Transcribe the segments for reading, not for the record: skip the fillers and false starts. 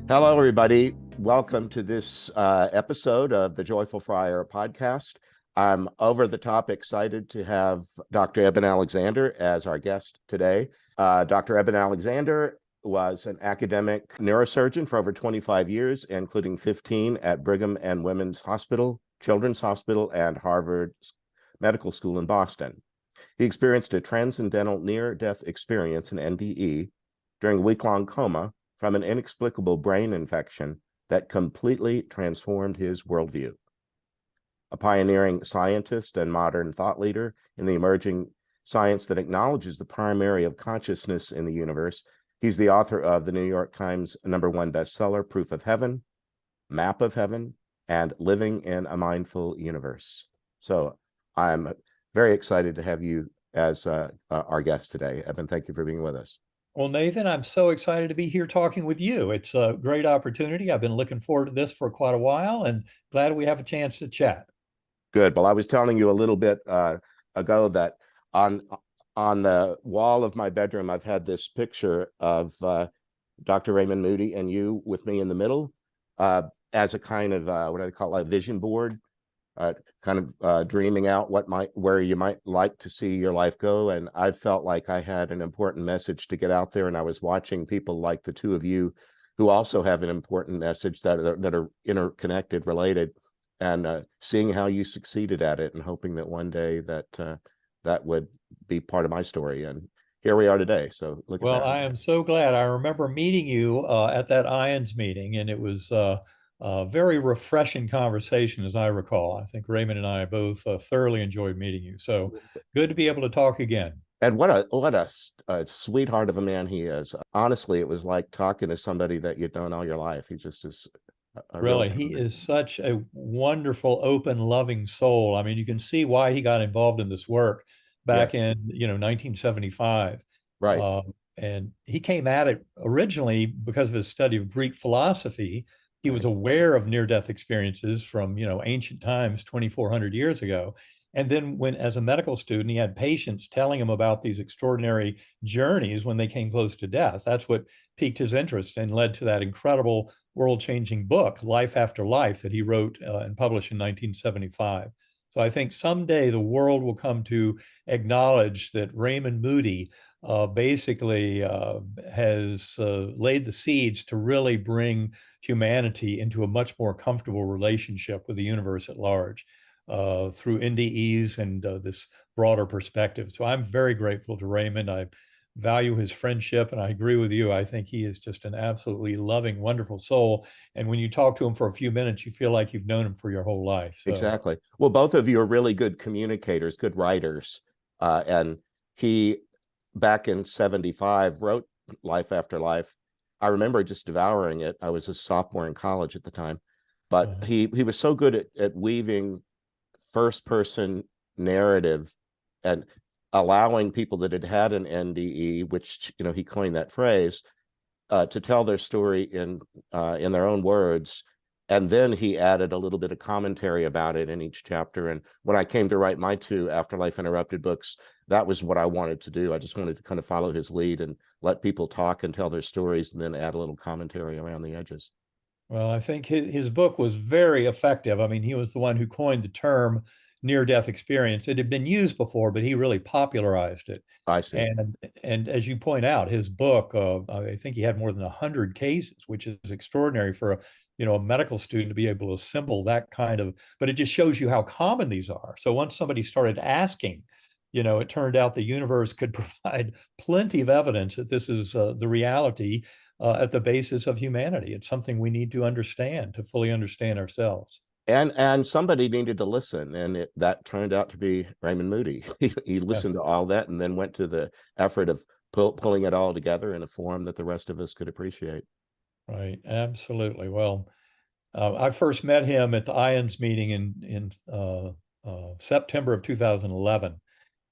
Hello, everybody. Welcome to this episode of the Joyful Friar podcast. I'm over the top excited to have Dr. Eben Alexander as our guest today. Dr. Eben Alexander was an academic neurosurgeon for over 25 years, including 15 at Brigham and Women's Hospital, Children's Hospital, and Harvard Medical School in Boston. He experienced a transcendental near-death experience, an NDE, during a week-long coma from an inexplicable brain infection that completely transformed his worldview. A pioneering scientist and modern thought leader in the emerging science that acknowledges the primary of consciousness in the universe, he's the author of the New York Times #1 bestseller, Proof of Heaven, Map of Heaven, and Living in a Mindful Universe. So I'm very excited to have you as our guest today. Eben, thank you for being with us. Well, Nathan, I'm so excited to be here talking with you. It's a great opportunity. I've been looking forward to this for quite a while and glad we have a chance to chat. Good. Well, I was telling you a little bit ago that on the wall of my bedroom, I've had this picture of Dr. Raymond Moody and you with me in the middle as a kind of what do they call it, a vision board, kind of dreaming out where you might like to see your life go. And I felt like I had an important message to get out there, and I was watching people like the two of you who also have an important message that are interconnected, related, and seeing how you succeeded at it, and hoping that one day that would be part of my story. And here we are today. So look at Well, that. I am so glad. I remember meeting you at that IONS meeting, and it was a very refreshing conversation, as I recall. I think Raymond and I both thoroughly enjoyed meeting you. So good to be able to talk again. And what a sweetheart of a man he is. Honestly, it was like talking to somebody that you'd known all your life. He just is a Really, really he is such a wonderful, open, loving soul. I mean, you can see why he got involved in this work yeah, back in 1975. right. And he came at it originally because of his study of Greek philosophy. He was Right. aware of near-death experiences from ancient times, 2,400 years ago. And then when, as a medical student, he had patients telling him about these extraordinary journeys when they came close to death. That's what piqued his interest and led to that incredible world-changing book, Life After Life, that he wrote and published in 1975. So I think someday the world will come to acknowledge that Raymond Moody basically has laid the seeds to really bring humanity into a much more comfortable relationship with the universe at large through NDEs and this broader perspective. So I'm very grateful to Raymond. I value his friendship, and I agree with you. I think he is just an absolutely loving, wonderful soul. And when you talk to him for a few minutes, you feel like you've known him for your whole life. So, Exactly. Well, both of you are really good communicators, good writers. And he, back in 75, wrote Life After Life. I remember just devouring it. I was a sophomore in college at the time. But uh, he was so good at weaving first person narrative and allowing people that had had an NDE, which he coined that phrase, to tell their story in their own words. And then he added a little bit of commentary about it in each chapter. And when I came to write my two Afterlife Interrupted books, that was what I wanted to do. I just wanted to kind of follow his lead and let people talk and tell their stories, and then add a little commentary around the edges. well, I think his book was very effective. I mean, he was the one who coined the term near-death experience. It had been used before, but he really popularized it. I see. And as you point out, his book, I think he had more than 100 cases, which is extraordinary for a medical student to be able to assemble that kind of. But it just shows you how common these are. So once somebody started asking, it turned out the universe could provide plenty of evidence that this is the reality at the basis of humanity. It's something we need to understand to fully understand ourselves. And somebody needed to listen, and that turned out to be Raymond Moody. He listened to Yes. all that, and then went to the effort of pulling it all together in a form that the rest of us could appreciate. Right, absolutely. Well, I first met him at the IONS meeting in September of 2011.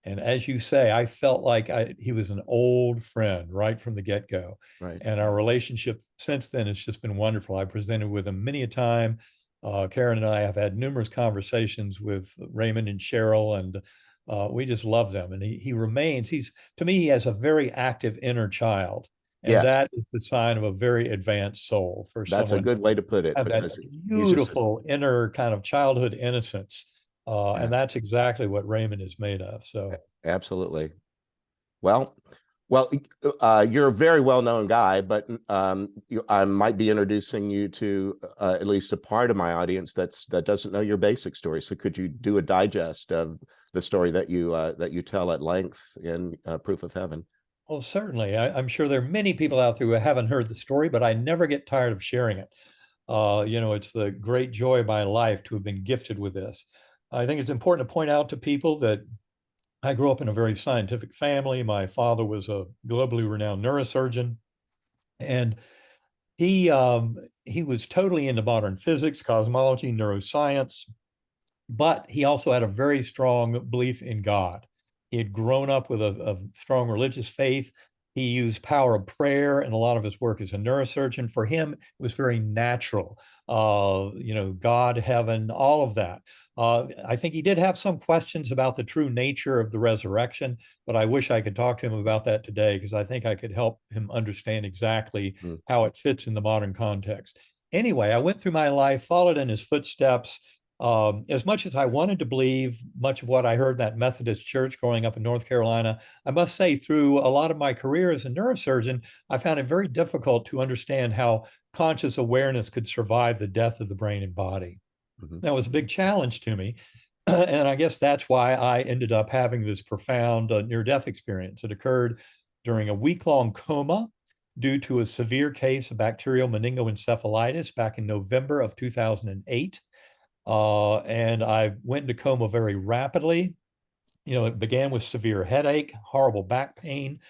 And as you say, I felt like he was an old friend right from the get-go. Right. And our relationship since then has just been wonderful. I presented with him many a time. Karen and I have had numerous conversations with Raymond and Cheryl, and we just love them. And he remains, to me, he has a very active inner child. And Yes, that is the sign of a very advanced soul for that's a someone good way to put it, have that because he's just beautiful inner kind of childhood innocence. yeah, And that's exactly what Raymond is made of. So, absolutely. Well, you're a very well-known guy, but I might be introducing you to at least a part of my audience that doesn't know your basic story. So could you do a digest of the story that you tell at length in Proof of Heaven? well, certainly. I'm sure there are many people out there who haven't heard the story, but I never get tired of sharing it. It's the great joy of my life to have been gifted with this. I think it's important to point out to people that I grew up in a very scientific family. My father was a globally renowned neurosurgeon, and he was totally into modern physics, cosmology, neuroscience, but he also had a very strong belief in God. He had grown up with a strong religious faith. He used power of prayer in a lot of his work as a neurosurgeon. For him, it was very natural. God, heaven, all of that. I think he did have some questions about the true nature of the resurrection, but I wish I could talk to him about that today because I think I could help him understand exactly Mm. how it fits in the modern context. Anyway, I went through my life, followed in his footsteps. As much as I wanted to believe much of what I heard in that Methodist church growing up in North Carolina, I must say, through a lot of my career as a neurosurgeon, I found it very difficult to understand how conscious awareness could survive the death of the brain and body. Mhm. That was a big challenge to me. And I guess that's why I ended up having this profound near death experience. It occurred during a week-long coma due to a severe case of bacterial meningoencephalitis back in November of 2008. And I went into coma very rapidly. It began with severe headache, horrible back pain,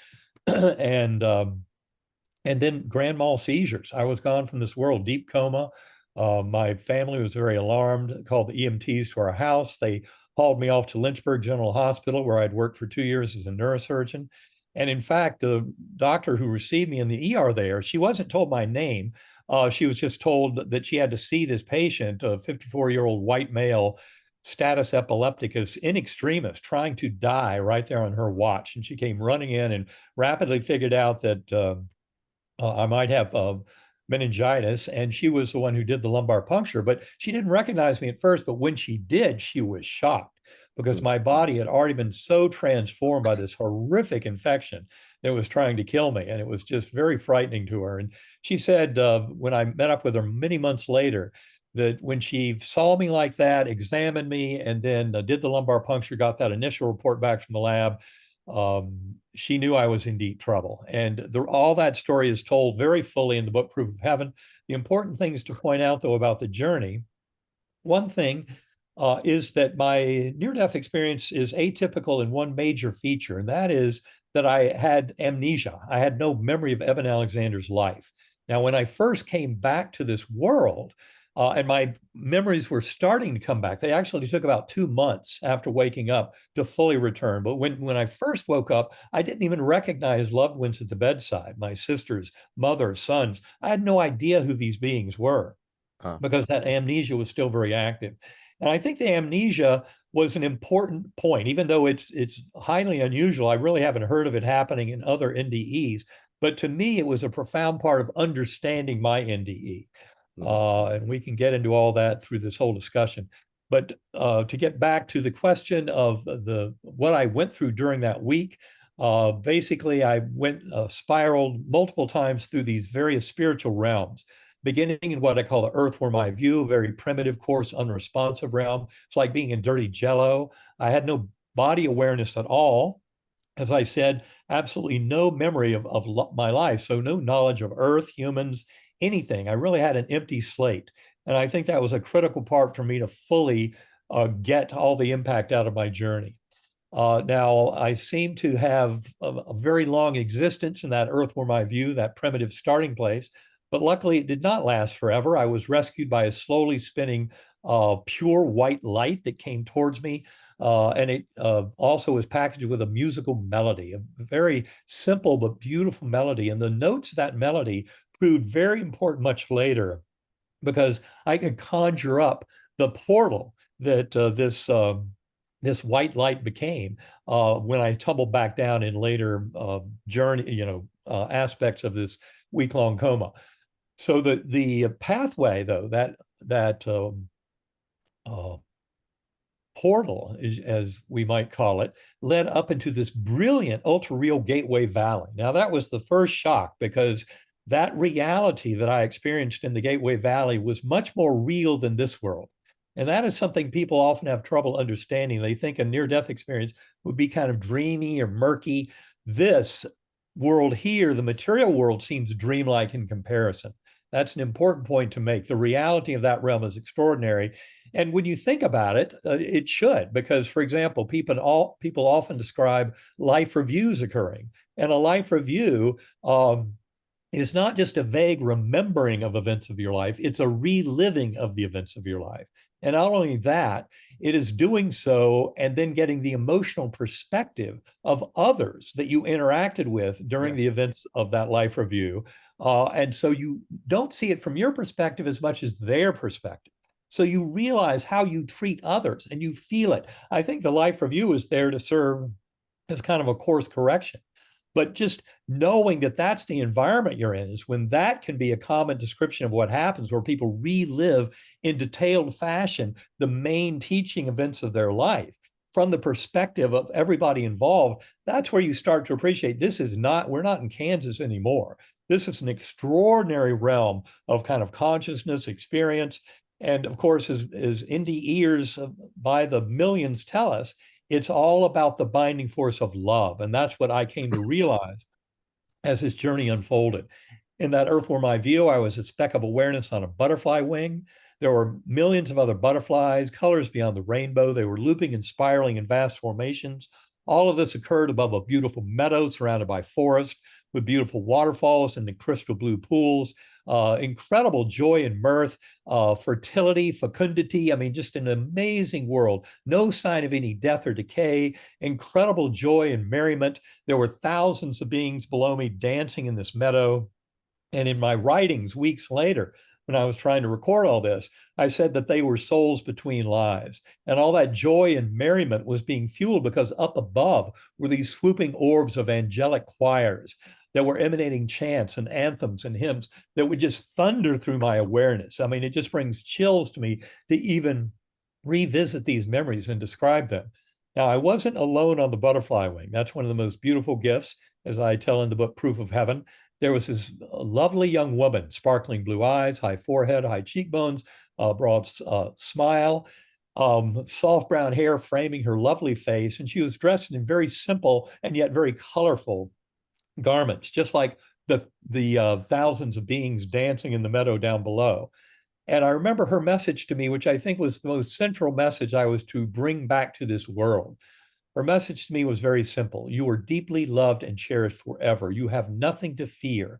and and then grand mal seizures. I was gone from this world, deep coma. My family was very alarmed, called the EMTs to our house. They hauled me off to Lynchburg General Hospital, where I'd worked for 2 years as a neurosurgeon. And in fact, the doctor who received me in the ER there, she wasn't told my name. She was just told that she had to see this patient, a 54-year-old white male, status epilepticus in extremis, trying to die right there on her watch. And she came running in and rapidly figured out that I might have meningitis. And she was the one who did the lumbar puncture, but she didn't recognize me at first. But when she did, she was shocked because Mm. my body had already been so transformed by this horrific infection that was trying to kill me. And it was just very frightening to her. And she said, when I met up with her many months later, that when she saw me like that, examined me, and then did the lumbar puncture, got that initial report back from the lab, she knew I was in deep trouble. And all that story is told very fully in the book Proof of Heaven. The important things to point out, though, about the journey, one thing is that my near-death experience is atypical in one major feature, and that is that I had amnesia. I had no memory of Eben Alexander's life. Now, when I first came back to this world, and my memories were starting to come back. They actually took about 2 months after waking up to fully return. But when I first woke up, I didn't even recognize loved ones at the bedside, my sisters, mother, sons. I had no idea who these beings were Uh, because that amnesia was still very active. And I think the amnesia was an important point, even though it's highly unusual. I really haven't heard of it happening in other NDEs, but to me, it was a profound part of understanding my NDE. mm. And we can get into all that through this whole discussion. But to get back to the question of what I went through during that week, basically I went spiraled multiple times through these various spiritual realms, beginning in what I call the earthworm eye view, a very primitive, coarse, unresponsive realm. It's like being in dirty jello. I had no body awareness at all. As I said, absolutely no memory of my life. So no knowledge of earth, humans, anything. I really had an empty slate. And I think that was a critical part for me to fully get all the impact out of my journey. Now, I seem to have a very long existence in that earthworm eye view, that primitive starting place, but luckily it did not last forever. I was rescued by a slowly spinning pure white light that came towards me. And it also was packaged with a musical melody, a very simple but beautiful melody. And the notes of that melody proved very important much later because I could conjure up the portal that this this white light became when I tumbled back down in later journey, aspects of this week-long coma. So the pathway, though, that portal, as we might call it, led up into this brilliant ultra-real Gateway Valley. Now, that was the first shock, because that reality that I experienced in the Gateway Valley was much more real than this world. And that is something people often have trouble understanding. They think a near-death experience would be kind of dreamy or murky. This world here, the material world, seems dreamlike in comparison. That's an important point to make. The reality of that realm is extraordinary. And when you think about it, it should, because, for example, people often describe life reviews occurring. And a life review is not just a vague remembering of events of your life, it's a reliving of the events of your life. And not only that, it is doing so and then getting the emotional perspective of others that you interacted with during the events of that life review. And so you don't see it from your perspective as much as their perspective. So you realize how you treat others and you feel it. I think the life review is there to serve as kind of a course correction. But just knowing that that's the environment you're in is when that can be a common description of what happens, where people relive in detailed fashion the main teaching events of their life from the perspective of everybody involved. That's where you start to appreciate we're not in Kansas anymore. This is an extraordinary realm of kind of consciousness, experience. And of course, as indie ears by the millions tell us, it's all about the binding force of love. And that's what I came to realize as this journey unfolded. In that earthworm eye view, I was a speck of awareness on a butterfly wing. There were millions of other butterflies, colors beyond the rainbow. They were looping and spiraling in vast formations. All of this occurred above a beautiful meadow surrounded by forest with beautiful waterfalls and the crystal blue pools. Incredible joy and mirth, fertility, fecundity. I mean, just an amazing world. No sign of any death or decay. Incredible joy and merriment. There were thousands of beings below me dancing in this meadow. And in my writings weeks later, when I was trying to record all this, I said that they were souls between lives. And all that joy and merriment was being fueled because up above were these swooping orbs of angelic choirs that were emanating chants and anthems and hymns that would just thunder through my awareness. I mean, it just brings chills to me to even revisit these memories and describe them. Now, I wasn't alone on the butterfly wing. That's one of the most beautiful gifts, as I tell in the book, Proof of Heaven. There was this lovely young woman, sparkling blue eyes, high forehead, high cheekbones, broad smile, soft brown hair framing her lovely face. And she was dressed in very simple and yet very colorful garments, just like the thousands of beings dancing in the meadow down below. And I remember her message to me, which I think was the most central message I was to bring back to this world. Her message to me was very simple. You are deeply loved and cherished forever. You have nothing to fear.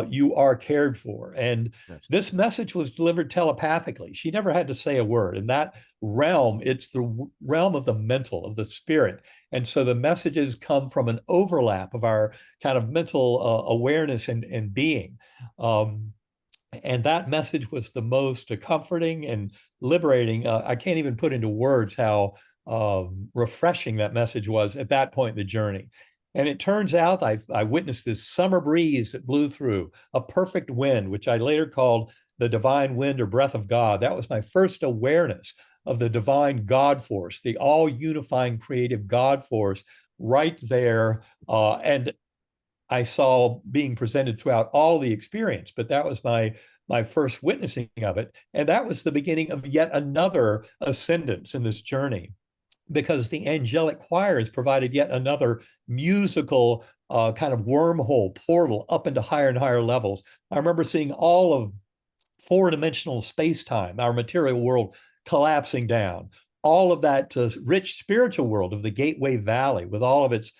You are cared for. And this message was delivered telepathically. She never had to say a word. In that realm, it's the realm of the mental, of the spirit. And so the messages come from an overlap of our kind of mental awareness and being. And that message was the most comforting and liberating. I can't even put into words how refreshing that message was at that point in the journey. And it turns out I witnessed this summer breeze that blew through, a perfect wind, which I later called the divine wind or breath of God. That was my first awareness of the divine God force, the all unifying creative God force right there. And I saw being presented throughout all the experience, but that was my first witnessing of it. And that was the beginning of yet another ascendance in this journey, because the angelic choirs provided yet another musical kind of wormhole portal up into higher and higher levels. I remember seeing all of four-dimensional space-time, our material world, collapsing down. All of that rich spiritual world of the Gateway Valley with all of its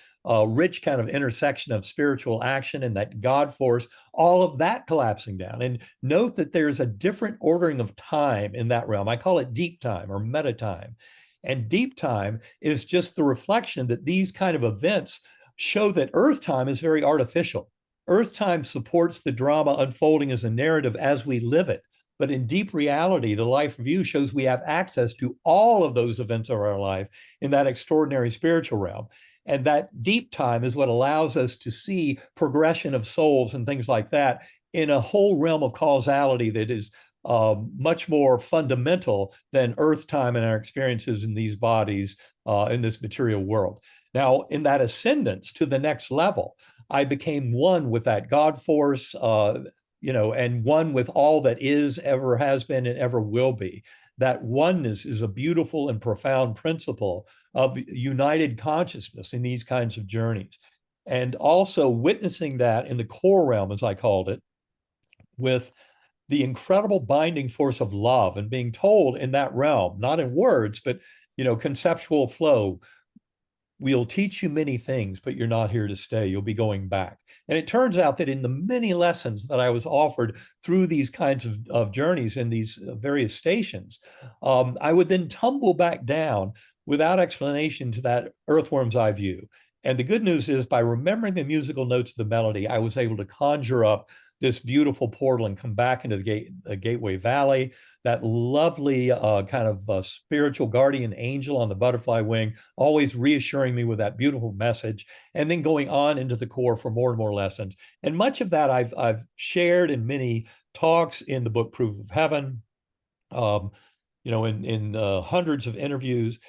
rich kind of intersection of spiritual action and that God force, all of that collapsing down. And note that there's a different ordering of time in that realm. I call it deep time or meta time. And deep time is just the reflection that these kind of events show that Earth time is very artificial. Earth time supports the drama unfolding as a narrative as we live it. But in deep reality, the life review shows we have access to all of those events of our life in that extraordinary spiritual realm. And that deep time is what allows us to see progression of souls and things like that in a whole realm of causality that is much more fundamental than earth time and our experiences in these bodies in this material world. Now, in that ascendance to the next level, I became one with that God force, and one with all that is, ever has been, and ever will be. That oneness is a beautiful and profound principle of united consciousness in these kinds of journeys. And also witnessing that in the core realm, as I called it, with the incredible binding force of love and being told in that realm, not in words, but conceptual flow, we'll teach you many things, but you're not here to stay. You'll be going back. And it turns out that in the many lessons that I was offered through these kinds of journeys in these various stations, I would then tumble back down without explanation to that earthworm's eye view. And the good news is, by remembering the musical notes of the melody, I was able to conjure up this beautiful portal and come back into the Gateway Valley, that lovely kind of spiritual guardian angel on the butterfly wing, always reassuring me with that beautiful message, and then going on into the core for more and more lessons. And much of that I've shared in many talks in the book Proof of Heaven, in hundreds of interviews.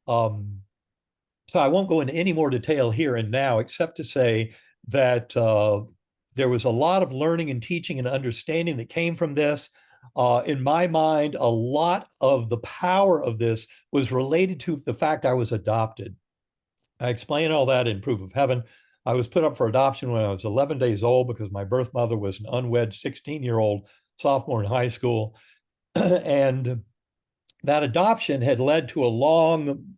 So I won't go into any more detail here and now, except to say that there was a lot of learning and teaching and understanding that came from this. In my mind, a lot of the power of this was related to the fact I was adopted. I explain all that in Proof of Heaven. I was put up for adoption when I was 11 days old because my birth mother was an unwed 16-year-old sophomore in high school. And that adoption had led to a long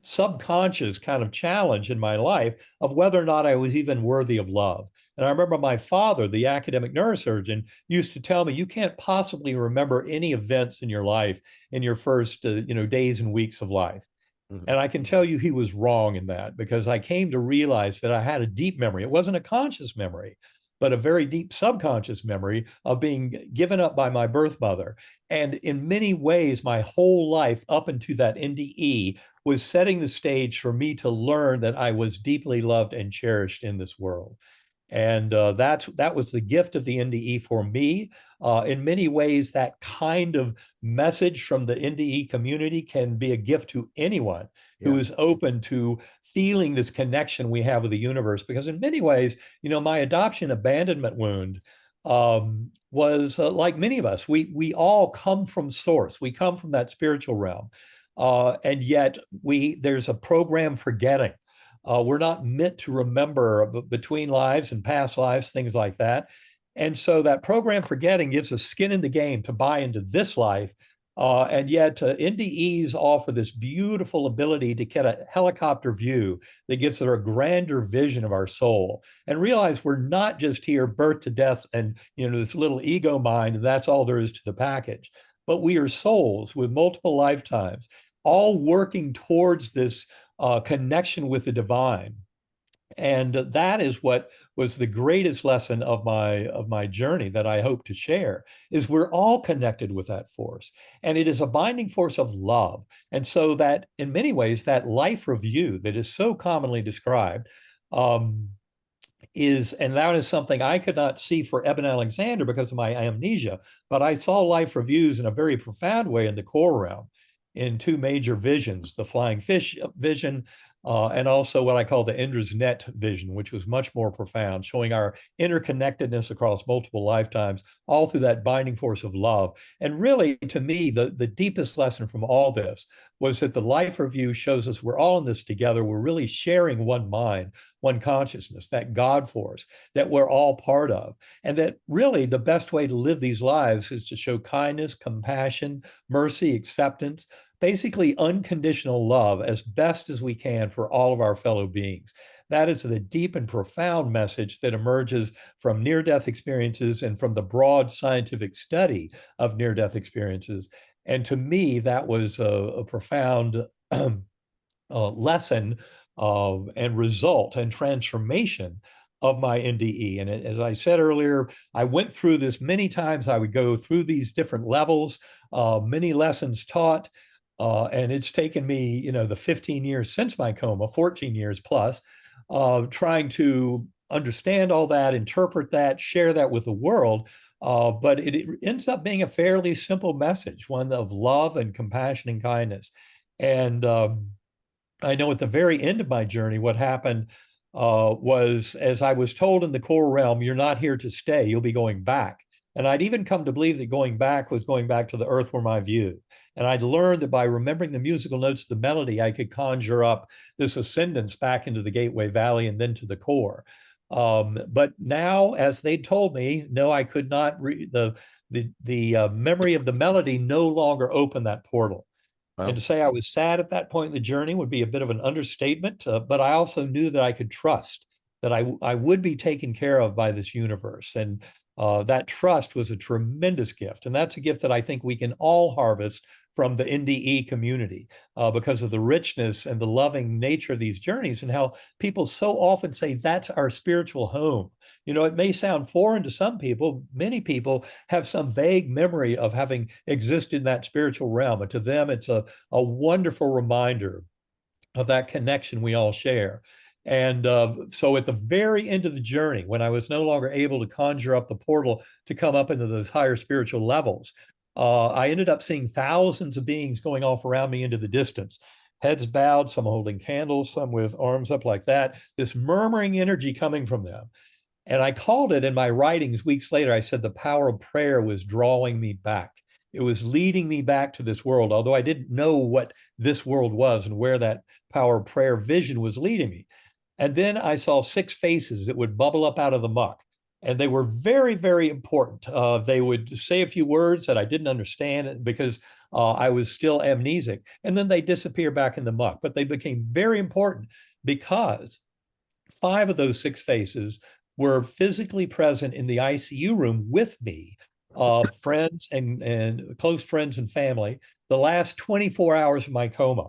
subconscious kind of challenge in my life of whether or not I was even worthy of love. And I remember my father, the academic neurosurgeon, used to tell me, you can't possibly remember any events in your life in your first days and weeks of life. Mm-hmm. And I can tell you he was wrong in that, because I came to realize that I had a deep memory. It wasn't a conscious memory, but a very deep subconscious memory of being given up by my birth mother. And in many ways, my whole life up into that NDE was setting the stage for me to learn that I was deeply loved and cherished in this world. And that was the gift of the NDE for me. In many ways, that kind of message from the NDE community can be a gift to anyone who is open to feeling this connection we have with the universe. Because in many ways, my adoption abandonment wound was like many of us. We all come from source. We come from that spiritual realm. And yet there's a program forgetting. We're not meant to remember between lives and past lives, things like that. And so that program forgetting gives us skin in the game to buy into this life. And yet NDEs offer this beautiful ability to get a helicopter view that gives us a grander vision of our soul, and realize we're not just here birth to death and this little ego mind, and that's all there is to the package. But we are souls with multiple lifetimes, all working towards this connection with the divine. And that is what was the greatest lesson of my journey that I hope to share, is we're all connected with that force. And it is a binding force of love. And so that in many ways, that life review that is so commonly described and that is something I could not see for Eben Alexander because of my amnesia, but I saw life reviews in a very profound way in the core realm, in two major visions, the flying fish vision, and also what I call the Indra's net vision, which was much more profound, showing our interconnectedness across multiple lifetimes, all through that binding force of love. And really, to me, the deepest lesson from all this was that the life review shows us we're all in this together. We're really sharing one mind, one consciousness, that God force that we're all part of. And that really the best way to live these lives is to show kindness, compassion, mercy, acceptance, basically unconditional love as best as we can for all of our fellow beings. That is the deep and profound message that emerges from near-death experiences and from the broad scientific study of near-death experiences. And to me, that was a profound lesson and result and transformation of my NDE. And as I said earlier, I went through this many times. I would go through these different levels, many lessons taught. And it's taken me, the 15 years since my coma, 14 years plus, trying to understand all that, interpret that, share that with the world. But it ends up being a fairly simple message, one of love and compassion and kindness. And I know at the very end of my journey, what happened was, as I was told in the core realm, you're not here to stay, you'll be going back. And I'd even come to believe that going back was going back to the earth where my view. And I'd learned that by remembering the musical notes of the melody, I could conjure up this ascendance back into the Gateway Valley and then to the core. But now, as they told me, no, I could not. The memory of the melody no longer opened that portal. Wow. And to say I was sad at that point in the journey would be a bit of an understatement. But I also knew that I could trust that I would be taken care of by this universe. And that trust was a tremendous gift. And that's a gift that I think we can all harvest from the NDE community because of the richness and the loving nature of these journeys, and how people so often say that's our spiritual home. It may sound foreign to some people. Many people have some vague memory of having existed in that spiritual realm. And to them, it's a wonderful reminder of that connection we all share. And so at the very end of the journey, when I was no longer able to conjure up the portal to come up into those higher spiritual levels, I ended up seeing thousands of beings going off around me into the distance, heads bowed, some holding candles, some with arms up like that, this murmuring energy coming from them. And I called it in my writings weeks later, I said the power of prayer was drawing me back. It was leading me back to this world, although I didn't know what this world was and where that power of prayer vision was leading me. And then I saw 6 faces that would bubble up out of the muck. And they were very, very important. They would say a few words that I didn't understand because I was still amnesic. And then they disappear back in the muck. But they became very important because 5 of those 6 faces were physically present in the ICU room with me, friends and close friends and family, the last 24 hours of my coma.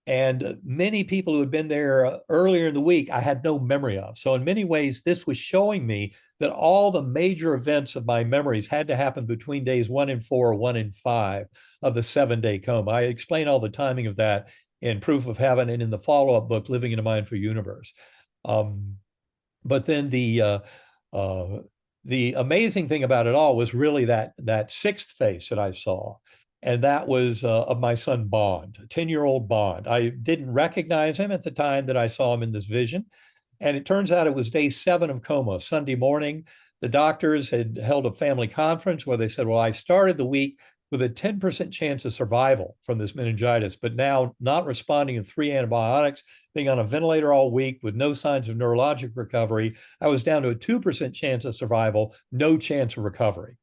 And many people who had been there earlier in the week, I had no memory of. So in many ways, this was showing me that all the major events of my memories had to happen between days 1 and 4, 1 and 5 of the 7-day coma. I explain all the timing of that in Proof of Heaven and in the follow-up book, Living in a Mindful Universe. But then the amazing thing about it all was really that 6th face that I saw. And that was of my son, Bond, a 10-year-old Bond. I didn't recognize him at the time that I saw him in this vision. And it turns out it was day 7 of coma, Sunday morning. The doctors had held a family conference where they said, well, I started the week with a 10% chance of survival from this meningitis, but now not responding to 3 antibiotics, being on a ventilator all week with no signs of neurologic recovery, I was down to a 2% chance of survival, no chance of recovery.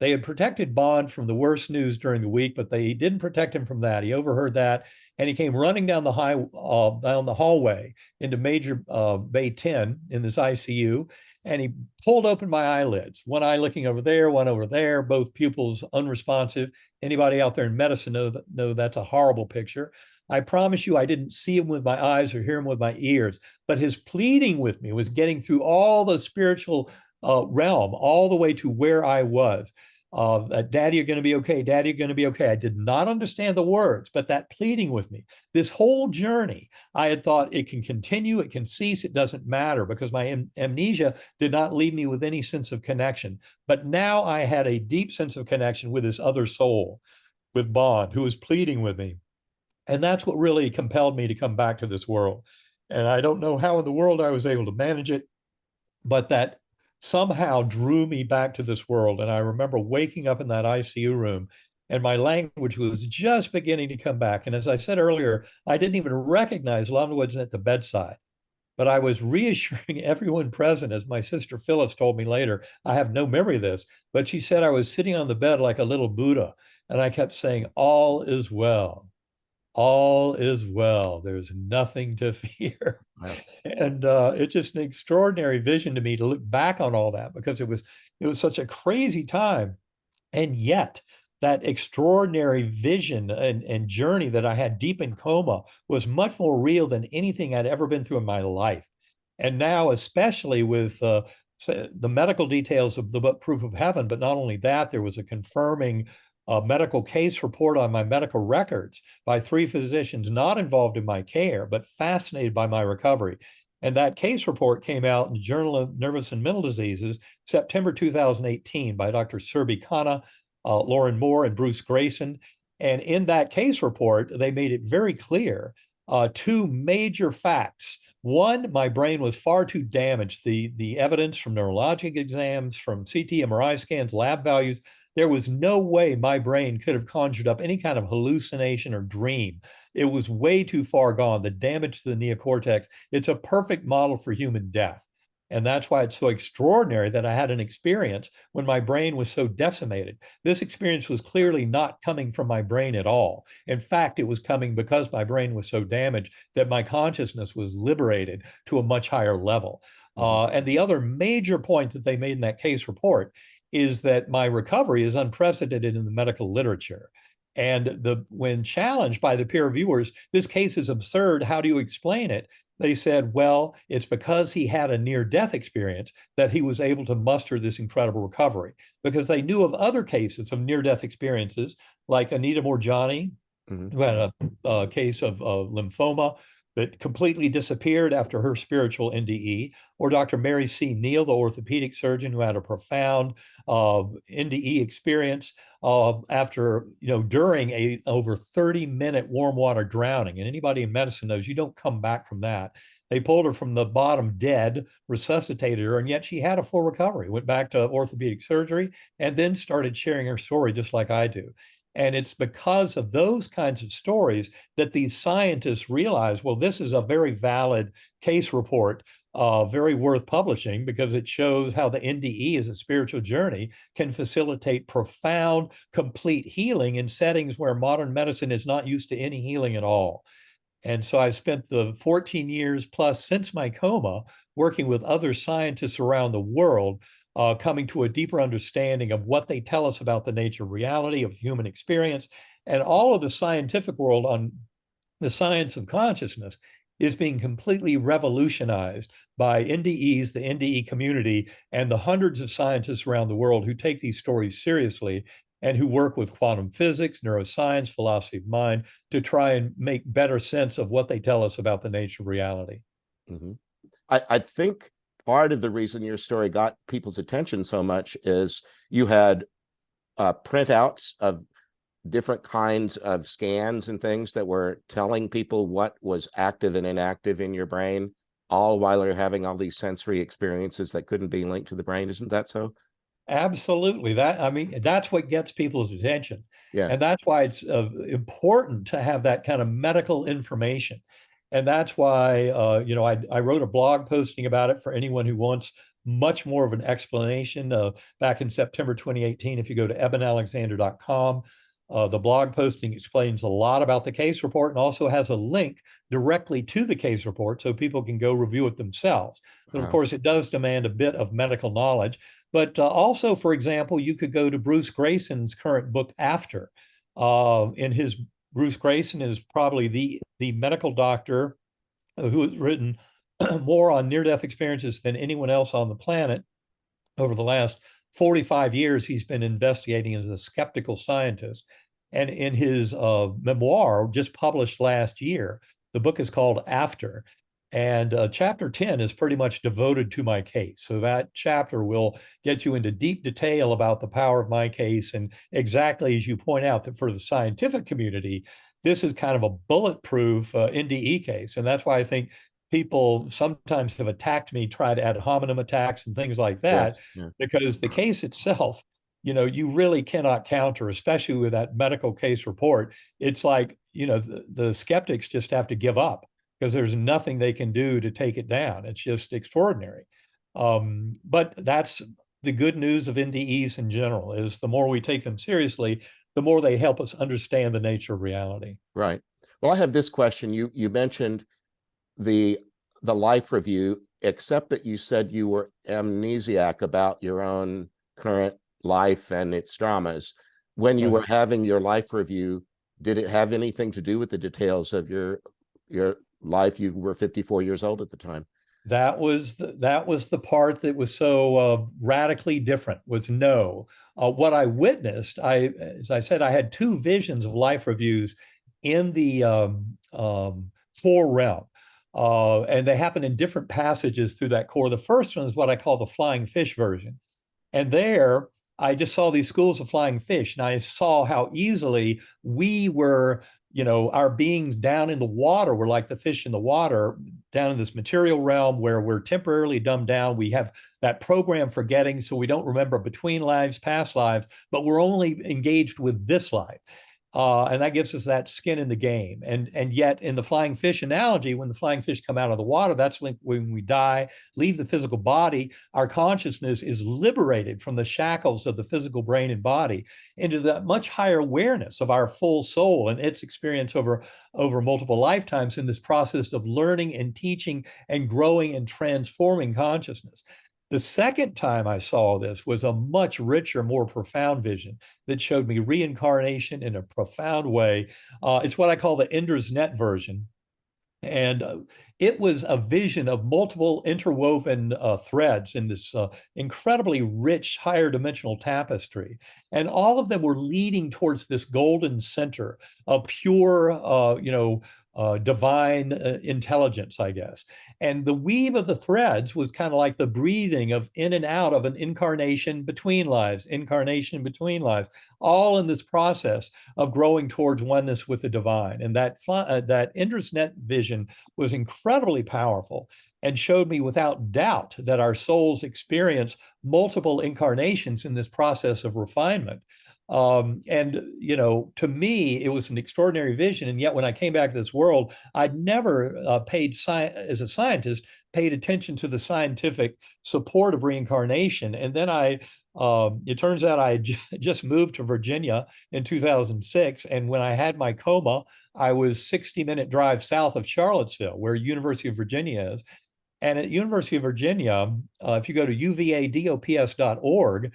They had protected Bond from the worst news during the week, but they didn't protect him from that. He overheard that, and he came running down the hallway into Major Bay 10 in this ICU, and he pulled open my eyelids. One eye looking over there, one over there, both pupils unresponsive. Anybody out there in medicine know that's a horrible picture. I promise you, I didn't see him with my eyes or hear him with my ears, but his pleading with me was getting through all the spiritual realm, all the way to where I was. Daddy, you're going to be okay. Daddy, you're going to be okay. I did not understand the words, but that pleading with me, this whole journey, I had thought it can continue, it can cease, it doesn't matter, because my amnesia did not leave me with any sense of connection. But now I had a deep sense of connection with this other soul, with Bond, who was pleading with me. And that's what really compelled me to come back to this world. And I don't know how in the world I was able to manage it, but that somehow drew me back to this world. And I remember waking up in that ICU room and my language was just beginning to come back. And as I said earlier, I didn't even recognize loved ones at the bedside, but I was reassuring everyone present, as my sister Phyllis told me later. I have no memory of this, but she said I was sitting on the bed like a little Buddha. And I kept saying, all is well. All is well. There's nothing to fear. Wow. And it's just an extraordinary vision to me to look back on all that, because it was such a crazy time. And yet that extraordinary vision and journey that I had deep in coma was much more real than anything I'd ever been through in my life. And now, especially with the medical details of the book Proof of Heaven, but not only that, there was a confirming medical case report on my medical records by 3 physicians not involved in my care, but fascinated by my recovery. And that case report came out in the Journal of Nervous and Mental Diseases, September 2018, by Dr. Serbi Khanna, Lauren Moore, and Bruce Grayson. And in that case report, they made it very clear 2 major facts. One, my brain was far too damaged. The evidence from neurologic exams, from CT, MRI scans, lab values, there was no way my brain could have conjured up any kind of hallucination or dream. It was way too far gone, the damage to the neocortex. It's a perfect model for human death. And that's why it's so extraordinary that I had an experience when my brain was so decimated. This experience was clearly not coming from my brain at all. In fact, it was coming because my brain was so damaged that my consciousness was liberated to a much higher level. And the other major point that they made in that case report is that my recovery is unprecedented in the medical literature. And when challenged by the peer reviewers, this case is absurd. How do you explain it? They said, well, it's because he had a near-death experience that he was able to muster this incredible recovery. Because they knew of other cases of near-death experiences, like Anita Morjani, who had a case of lymphoma that completely disappeared after her spiritual NDE, or Dr. Mary C. Neal, the orthopedic surgeon who had a profound NDE experience after, during a over 30-minute warm water drowning. And anybody in medicine knows you don't come back from that. They pulled her from the bottom dead, resuscitated her, and yet she had a full recovery, went back to orthopedic surgery, and then started sharing her story just like I do. And it's because of those kinds of stories that these scientists realize, well, this is a very valid case report, very worth publishing, because it shows how the NDE as a spiritual journey can facilitate profound, complete healing in settings where modern medicine is not used to any healing at all. And so I've spent the 14 years plus since my coma working with other scientists around the world, coming to a deeper understanding of what they tell us about the nature of reality, of human experience, and all of the scientific world on the science of consciousness is being completely revolutionized by NDEs, the NDE community, and the hundreds of scientists around the world who take these stories seriously and who work with quantum physics, neuroscience, philosophy of mind to try and make better sense of what they tell us about the nature of reality. I think part of the reason your story got people's attention so much is you had printouts of different kinds of scans and things that were telling people what was active and inactive in your brain, all while you're having all these sensory experiences that couldn't be linked to the brain. Isn't that so? Absolutely. That's what gets people's attention. Yeah. And that's why it's important to have that kind of medical information. And that's why, I wrote a blog posting about it for anyone who wants much more of an explanation back in September 2018. If you go to ebenalexander.com, the blog posting explains a lot about the case report and also has a link directly to the case report so people can go review it themselves. But of course, it does demand a bit of medical knowledge. But also, for example, you could go to Bruce Grayson's current book, After. Bruce Grayson is probably the medical doctor who has written more on near-death experiences than anyone else on the planet. Over the last 45 years, he's been investigating as a skeptical scientist. And in his memoir, just published last year, the book is called After. And chapter 10 is pretty much devoted to my case. So that chapter will get you into deep detail about the power of my case. And exactly as you point out, that for the scientific community, this is kind of a bulletproof NDE case. And that's why I think people sometimes have attacked me, tried ad hominem attacks and things like that, because the case itself, you really cannot counter, especially with that medical case report. It's like, the skeptics just have to give up because there's nothing they can do to take it down. It's just extraordinary. But that's the good news of NDEs in general, is the more we take them seriously, the more they help us understand the nature of reality. Right. Well, I have this question. You mentioned the life review, except that you said you were amnesiac about your own current life and its dramas. When you were having your life review, did it have anything to do with the details of your life? You were 54 years old at the time. That was the part that was so radically different. Was no. What I witnessed, as I said, I had two visions of life reviews in the core realm, and they happen in different passages through that core. The first one is what I call the flying fish version, and there I just saw these schools of flying fish, and I saw how easily we were, our beings down in the water were like the fish in the water, down in this material realm where we're temporarily dumbed down. We have that program forgetting, so we don't remember between lives, past lives, but we're only engaged with this life. And that gives us that skin in the game. And yet, in the flying fish analogy, when the flying fish come out of the water, that's when we die, leave the physical body, our consciousness is liberated from the shackles of the physical brain and body into that much higher awareness of our full soul and its experience over multiple lifetimes in this process of learning and teaching and growing and transforming consciousness. The second time I saw this was a much richer, more profound vision that showed me reincarnation in a profound way. It's what I call the Ender's Net version. And it was a vision of multiple interwoven threads in this incredibly rich, higher dimensional tapestry. And all of them were leading towards this golden center of pure, divine intelligence, I guess. And the weave of the threads was kind of like the breathing of in and out of an incarnation between lives, all in this process of growing towards oneness with the divine. And that Ender's Net vision was incredibly powerful and showed me without doubt that our souls experience multiple incarnations in this process of refinement. To me, it was an extraordinary vision. And yet, when I came back to this world, I'd never as a scientist, paid attention to the scientific support of reincarnation. And then it turns out I just moved to Virginia in 2006. And when I had my coma, I was 60-minute drive south of Charlottesville, where University of Virginia is. And at University of Virginia, if you go to uvadops.org,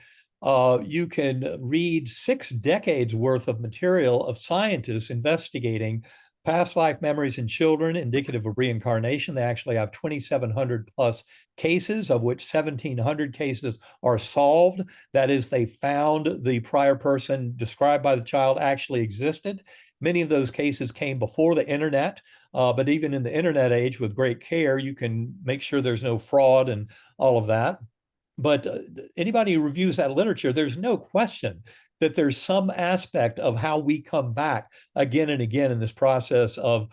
you can read 6 decades worth of material of scientists investigating past life memories in children indicative of reincarnation. They actually have 2,700 plus cases, of which 1,700 cases are solved. That is, they found the prior person described by the child actually existed. Many of those cases came before the internet, but even in the internet age, with great care, you can make sure there's no fraud and all of that. But anybody who reviews that literature, there's no question that there's some aspect of how we come back again and again in this process of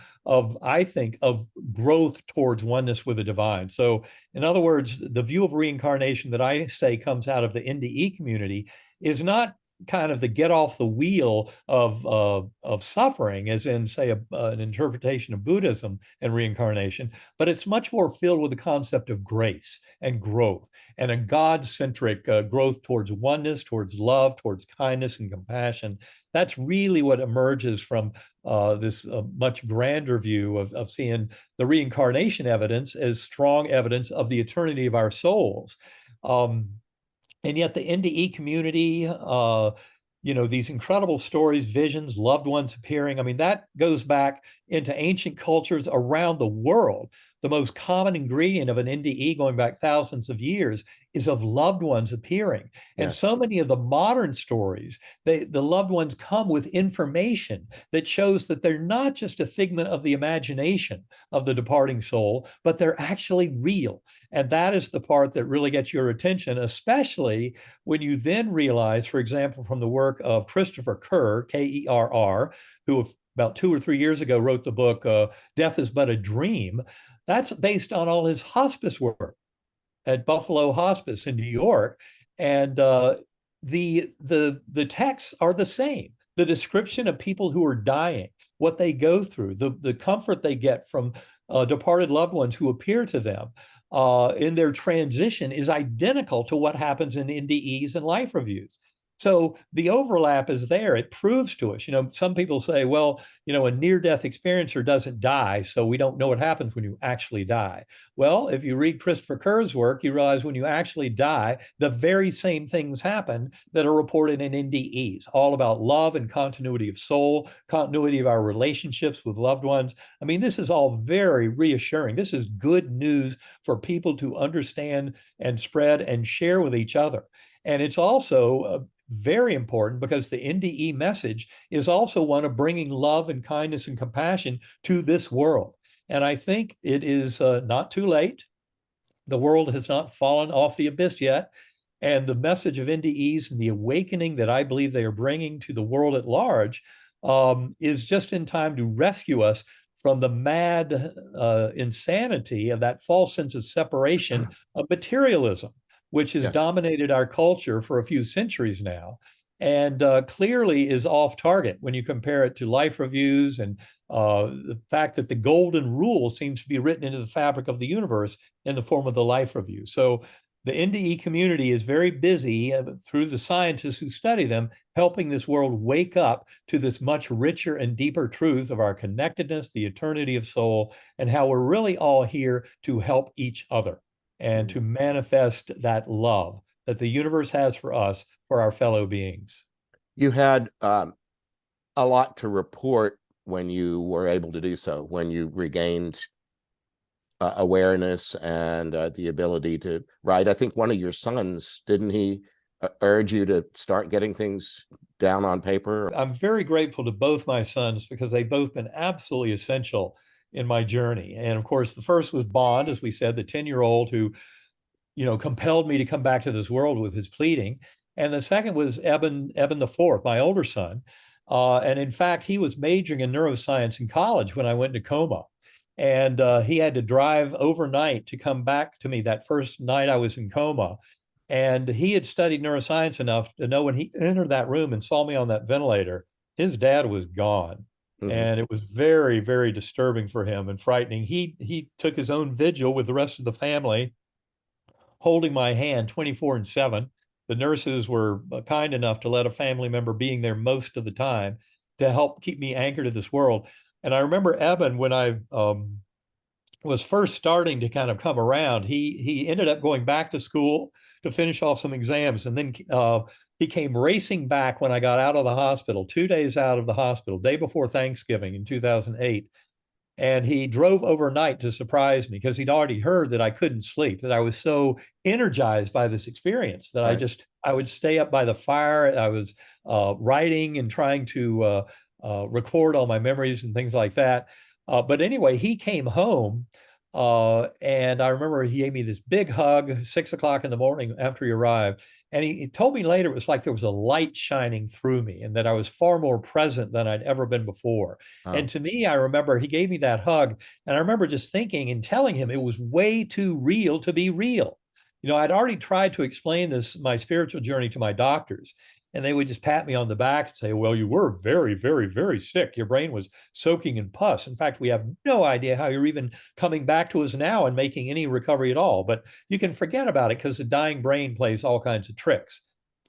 I think, of growth towards oneness with the divine. So, in other words, the view of reincarnation that I say comes out of the NDE community is not kind of the get off the wheel of suffering, as in, say, an interpretation of Buddhism and reincarnation, but it's much more filled with the concept of grace and growth and a God-centric growth towards oneness, towards love, towards kindness and compassion. That's really what emerges from this much grander view of seeing the reincarnation evidence as strong evidence of the eternity of our souls. And yet the NDE community, these incredible stories, visions, loved ones appearing, I mean, that goes back into ancient cultures around the world. The most common ingredient of an NDE going back thousands of years is of loved ones appearing. And Yes. so many of the modern stories, the loved ones come with information that shows that they're not just a figment of the imagination of the departing soul, but they're actually real. And that is the part that really gets your attention, especially when you then realize, for example, from the work of Christopher Kerr, Kerr, who about 2 or 3 years ago wrote the book, Death is But a Dream. That's based on all his hospice work at Buffalo Hospice in New York. And the texts are the same. The description of people who are dying, what they go through, the comfort they get from departed loved ones who appear to them in their transition is identical to what happens in NDEs and life reviews. So the overlap is there. It proves to us, some people say, well, a near-death experiencer doesn't die, so we don't know what happens when you actually die. Well, if you read Christopher Kerr's work, you realize when you actually die, the very same things happen that are reported in NDEs, all about love and continuity of soul, continuity of our relationships with loved ones. I mean, this is all very reassuring. This is good news for people to understand and spread and share with each other. And it's also very important because the NDE message is also one of bringing love and kindness and compassion to this world. And I think it is not too late. The world has not fallen off the abyss yet. And the message of NDEs and the awakening that I believe they are bringing to the world at large is just in time to rescue us from the mad insanity of that false sense of separation of materialism, which has dominated our culture for a few centuries now, and clearly is off target when you compare it to life reviews and the fact that the golden rule seems to be written into the fabric of the universe in the form of the life review. So the NDE community is very busy through the scientists who study them, helping this world wake up to this much richer and deeper truth of our connectedness, the eternity of soul, and how we're really all here to help each other and to manifest that love that the universe has for us, for our fellow beings. You had a lot to report when you were able to do so, when you regained awareness and the ability to write. I think one of your sons, didn't he urge you to start getting things down on paper? I'm very grateful to both my sons because they've both been absolutely essential in my journey. And of course, the first was Bond, as we said, the 10-year-old who, compelled me to come back to this world with his pleading. And the second was Eben the fourth, my older son. And in fact, he was majoring in neuroscience in college when I went into coma. And he had to drive overnight to come back to me that first night I was in coma. And he had studied neuroscience enough to know when he entered that room and saw me on that ventilator, his dad was gone. And it was very, very disturbing for him and frightening. He took his own vigil with the rest of the family, holding my hand 24/7. The nurses were kind enough to let a family member being there most of the time to help keep me anchored to this world. And I remember Eben, when I was first starting to kind of come around, he ended up going back to school to finish off some exams. And then he came racing back when I got out of the hospital, 2 days out of the hospital, day before Thanksgiving in 2008. And he drove overnight to surprise me because he'd already heard that I couldn't sleep, that I was so energized by this experience that I would stay up by the fire. I was writing and trying to record all my memories and things like that. But anyway, he came home and I remember he gave me this big hug, 6 o'clock in the morning after he arrived. And he told me later it was like there was a light shining through me and that I was far more present than I'd ever been before. And to me, I remember he gave me that hug. And I remember just thinking and telling him it was way too real to be real. I'd already tried to explain this, my spiritual journey, to my doctors. And they would just pat me on the back and say, well, you were very, very, very sick. Your brain was soaking in pus. In fact, we have no idea how you're even coming back to us now and making any recovery at all. But you can forget about it because the dying brain plays all kinds of tricks.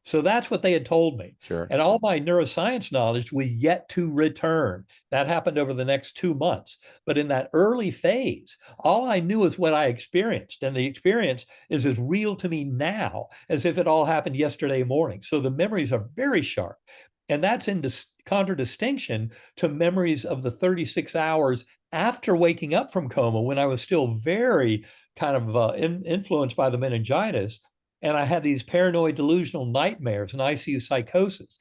So that's what they had told me. Sure. And all my neuroscience knowledge was yet to return. That happened over the next 2 months. But in that early phase, all I knew is what I experienced. And the experience is as real to me now as if it all happened yesterday morning. So the memories are very sharp. And that's in contradistinction to memories of the 36 hours after waking up from coma when I was still very kind of influenced by the meningitis. And I had these paranoid delusional nightmares and ICU psychosis.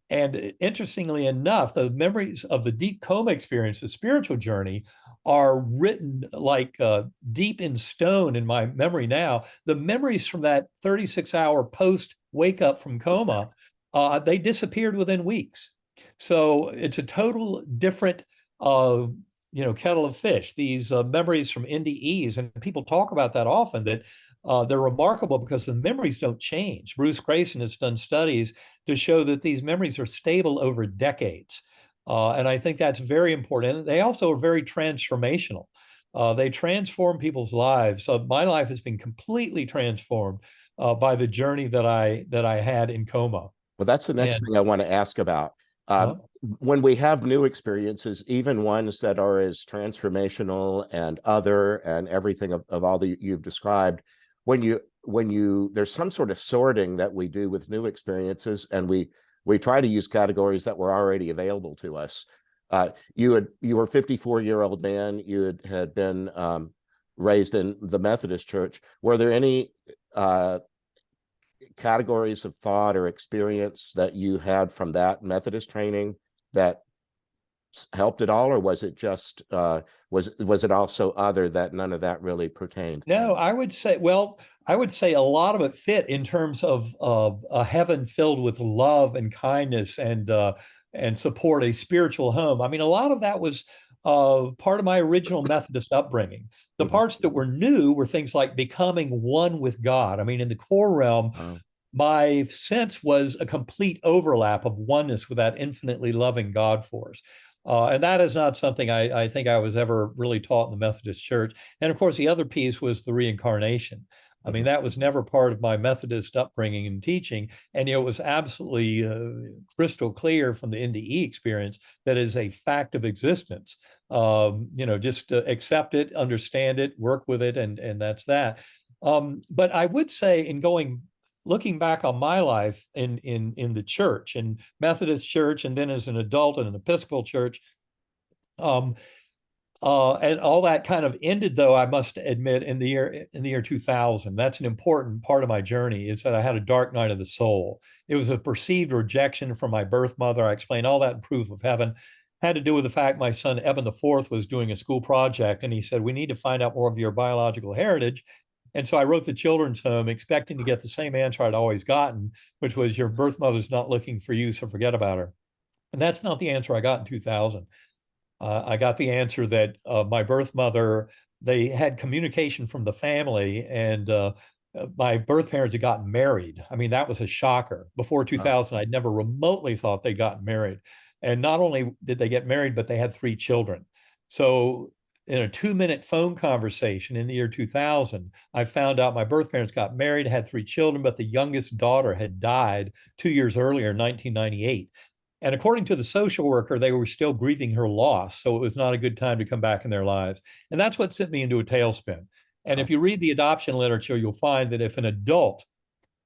And interestingly enough, the memories of the deep coma experience, the spiritual journey, are written like deep in stone in my memory now. The memories from that 36-hour post wake up from coma, they disappeared within weeks. So it's a total different kettle of fish. These memories from NDEs, and people talk about that often, that they're remarkable because the memories don't change. Bruce Grayson has done studies to show that these memories are stable over decades. And I think that's very important. And they also are very transformational. They transform people's lives. So my life has been completely transformed by the journey that I had in coma. Well, that's the next And thing I want to ask about. uh, When we have new experiences, even ones that are as transformational and other and everything of all that you've described, when you there's some sort of sorting that we do with new experiences, and we try to use categories that were already available to us. You were a 54-year-old man. You had been raised in the Methodist Church. Were there any categories of thought or experience that you had from that Methodist training that helped at all, or was it just was it also other that none of that really pertained? no, I would say, well, I would say a lot of it fit in terms of a heaven filled with love and kindness and support, a spiritual home. I mean, a lot of that was part of my original Methodist upbringing. The Mhm. parts that were new were things like becoming one with God. I mean, in the core realm, Oh, my sense was a complete overlap of oneness with that infinitely loving God force. And that is not something I think I was ever really taught in the Methodist Church. And of course, the other piece was the reincarnation. I mean, mhm. that was never part of my Methodist upbringing and teaching. And it was absolutely crystal clear from the NDE experience that is a fact of existence. Just accept it, understand it, work with it, and that's that. But I would say, in going looking back on my life in the church, in Methodist church, and then as an adult in an Episcopal church, um, and all that kind of ended, though, I must admit, in the year 2000. That's an important part of my journey, is that I had a dark night of the soul. It was a perceived rejection from my birth mother. I explained all that in Proof of Heaven. Had to do with the fact my son Eben the Fourth was doing a school project, and he said, "We need to find out more of your biological heritage." And so I wrote the children's home, expecting to get the same answer I'd always gotten, which was, "Your birth mother's not looking for you, so forget about her." And that's not the answer I got in 2000. I got the answer that my birth mother, they had communication from the family, and my birth parents had gotten married. I mean, that was a shocker. Before Oh, 2000, I'd never remotely thought they'd gotten married. And not only did they get married, but they had 3 children. So, in a 2-minute phone conversation in the year 2000, I found out my birth parents got married, had 3 children, but the youngest daughter had died 2 years earlier, in 1998. And according to the social worker, they were still grieving her loss. So it was not a good time to come back in their lives. And that's what sent me into a tailspin. And oh. if you read the adoption literature, you'll find that if an adult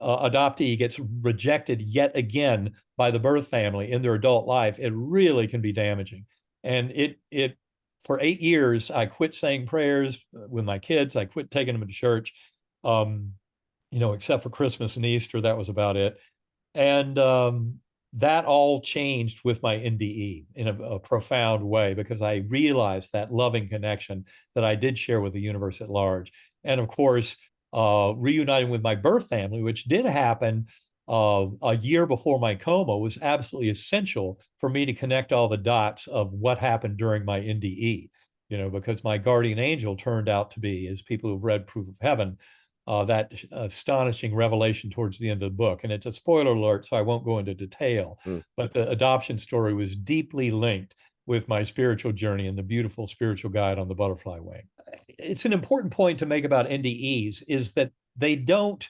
adoptee gets rejected yet again by the birth family in their adult life, it really can be damaging. And it for 8 years, I quit saying prayers with my kids. I quit taking them to church, um, except for Christmas and Easter. That was about it. And that all changed with my NDE in a profound way, because I realized that loving connection that I did share with the universe at large. And of course, reuniting with my birth family, which did happen a year before my coma, was absolutely essential for me to connect all the dots of what happened during my NDE. Because my guardian angel turned out to be, as people who've read Proof of Heaven, that astonishing revelation towards the end of the book. And it's a spoiler alert, so I won't go into detail. Mm. But the adoption story was deeply linked with my spiritual journey and the beautiful spiritual guide on the butterfly wing. It's an important point to make about NDEs, is that they don't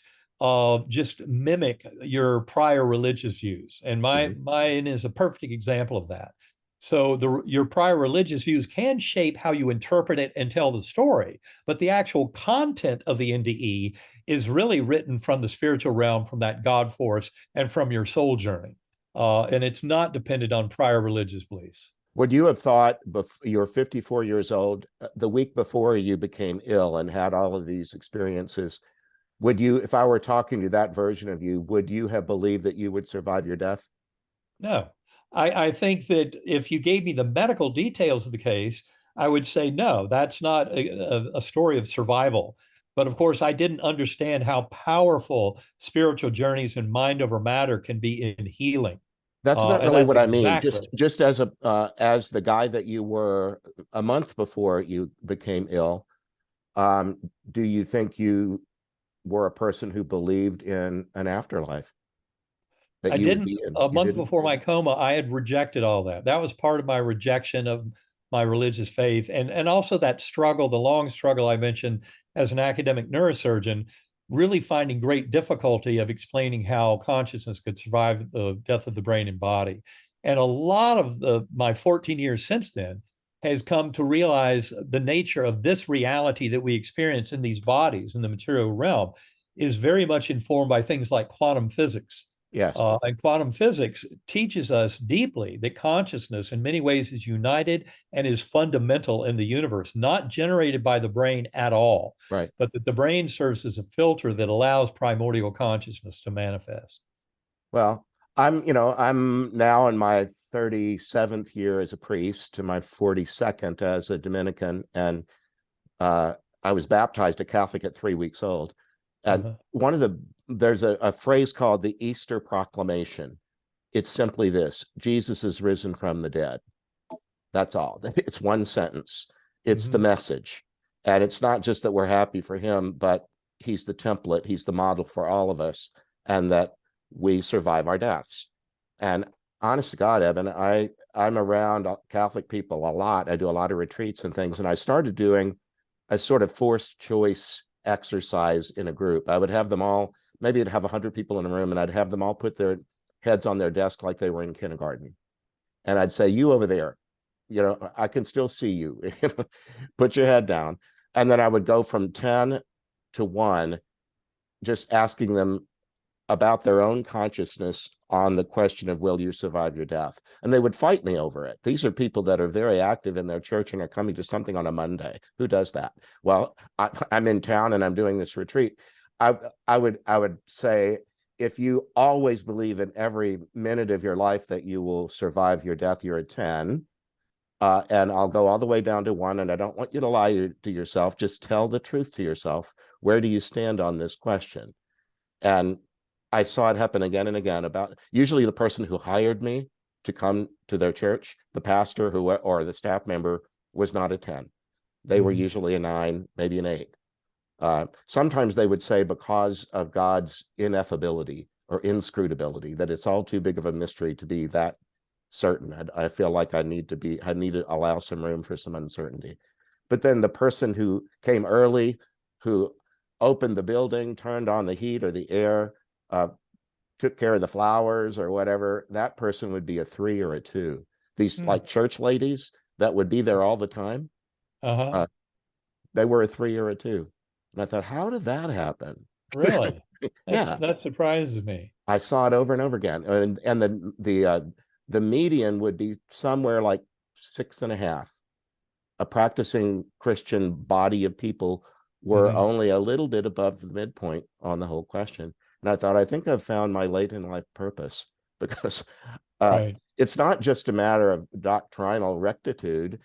just mimic your prior religious views. And Mhm. mine is a perfect example of that. So your prior religious views can shape how you interpret it and tell the story, but the actual content of the NDE is really written from the spiritual realm, from that God force, and from your soul journey. And it's not dependent on prior religious beliefs. Would you have thought you were 54 years old, the week before you became ill and had all of these experiences? Would you, if I were talking to that version of you, would you have believed that you would survive your death? No, I think that if you gave me the medical details of the case, I would say no, that's not a story of survival. But of course, I didn't understand how powerful spiritual journeys and mind over matter can be in healing. That's not And really that's what I mean. exactly. Just as a as the guy that you were a month before you became ill, um, do you think you were a person who believed in an afterlife, that I you would didn't, be in? a You month didn't? before my coma, I had rejected all that. That was part of my rejection of my religious faith. And also that struggle, the long struggle I mentioned as an academic neurosurgeon. really finding great difficulty of explaining how consciousness could survive the death of the brain and body. And a lot of my 14 years since then has come to realize the nature of this reality that we experience in these bodies in the material realm is very much informed by things like quantum physics. Yes. And quantum physics teaches us deeply that consciousness in many ways is united and is fundamental in the universe, not generated by the brain at all, Right. but that the brain serves as a filter that allows primordial consciousness to manifest. Well, I'm now in my 37th year as a priest, to my 42nd as a Dominican, and I was baptized a Catholic at 3 weeks old. And there's a phrase called the Easter Proclamation. It's simply this: Jesus is risen from the dead. That's all. It's one sentence. It's the message. And it's not just that we're happy for him, but he's the template, he's the model for all of us, and that we survive our deaths. And honest to God, Eben, I'm around Catholic people a lot. I do a lot of retreats and things, and I started doing a sort of forced choice exercise in a group. I would have them all, maybe I'd have 100 people in a room, and I'd have them all put their heads on their desk like they were in kindergarten. And I'd say, you over there, I can still see you. Put your head down. And then I would go from 10 to 1, just asking them about their own consciousness on the question of, will you survive your death? And they would fight me over it. These are people that are very active in their church and are coming to something on a Monday. Who does that? Well, I'm in town and I'm doing this retreat. I would say, if you always believe in every minute of your life that you will survive your death, you're a 10. And I'll go all the way down to 1. And I don't want you to lie to yourself. Just tell the truth to yourself. Where do you stand on this question? And I saw it happen again and again. About usually the person who hired me to come to their church, the pastor or the staff member, was not a 10. They were usually a 9, maybe an 8. Sometimes they would say, because of God's ineffability or inscrutability, that it's all too big of a mystery to be that certain. I feel like I need to allow some room for some uncertainty. But then the person who came early, who opened the building, turned on the heat or the air, took care of the flowers or whatever, that person would be a 3 or a 2. These like church ladies that would be there all the time, they were a 3 or a 2. And I thought, how did that happen? Really? Yeah, that surprises me. I saw it over and over again. And the median would be somewhere like 6.5. A practicing Christian body of people were only a little bit above the midpoint on the whole question. And I thought, I think I've found my late in life purpose, because it's not just a matter of doctrinal rectitude.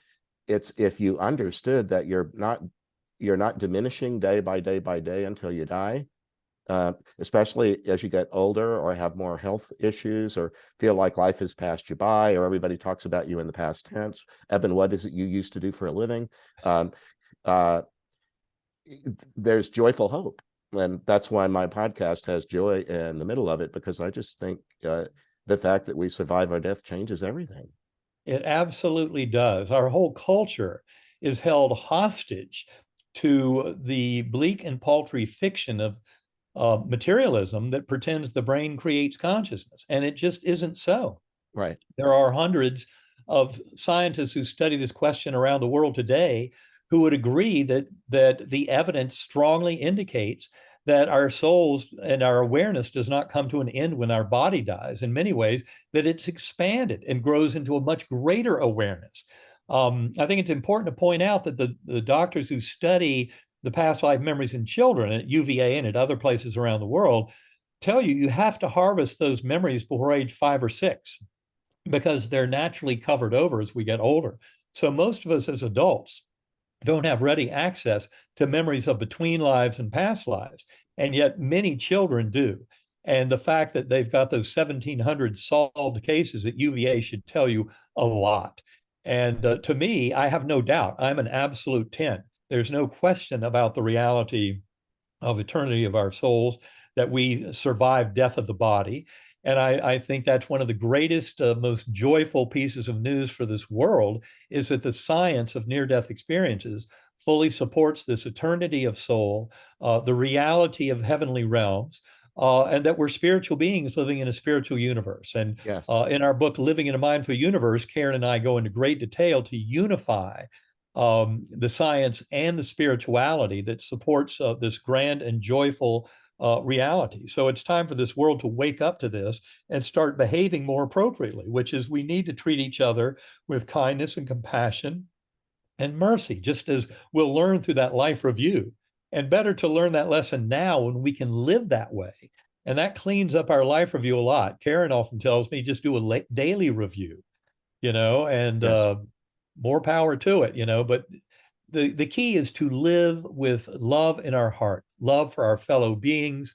It's if you understood that you're not diminishing day by day by day until you die, especially as you get older or have more health issues or feel like life has passed you by, or everybody talks about you in the past tense. Eben, what is it you used to do for a living? There's joyful hope. And that's why my podcast has joy in the middle of it, because I just think the fact that we survive our death changes everything. It absolutely does. Our whole culture is held hostage to the bleak and paltry fiction of materialism that pretends the brain creates consciousness. And it just isn't so. Right. There are hundreds of scientists who study this question around the world today who would agree that the evidence strongly indicates that our souls and our awareness does not come to an end when our body dies. In many ways, that it's expanded and grows into a much greater awareness. I think it's important to point out that the doctors who study the past life memories in children at UVA and at other places around the world tell you have to harvest those memories before age 5 or 6, because they're naturally covered over as we get older. So most of us as adults don't have ready access to memories of between lives and past lives, and yet many children do. And the fact that they've got those 1,700 solved cases at UVA should tell you a lot. And to me, I have no doubt, I'm an absolute 10. There's no question about the reality of eternity of our souls, that we survive death of the body. And I think that's one of the greatest, most joyful pieces of news for this world, is that the science of near-death experiences fully supports this eternity of soul, the reality of heavenly realms, and that we're spiritual beings living in a spiritual universe. And Yes. in our book, Living in a Mindful Universe, Karen and I go into great detail to unify the science and the spirituality that supports this grand and joyful reality. So it's time for this world to wake up to this and start behaving more appropriately, which is we need to treat each other with kindness and compassion and mercy, just as we'll learn through that life review. And better to learn that lesson now when we can live that way. And that cleans up our life review a lot. Karen often tells me just do a daily review, and Yes. more power to it, but the key is to live with love in our heart, love for our fellow beings,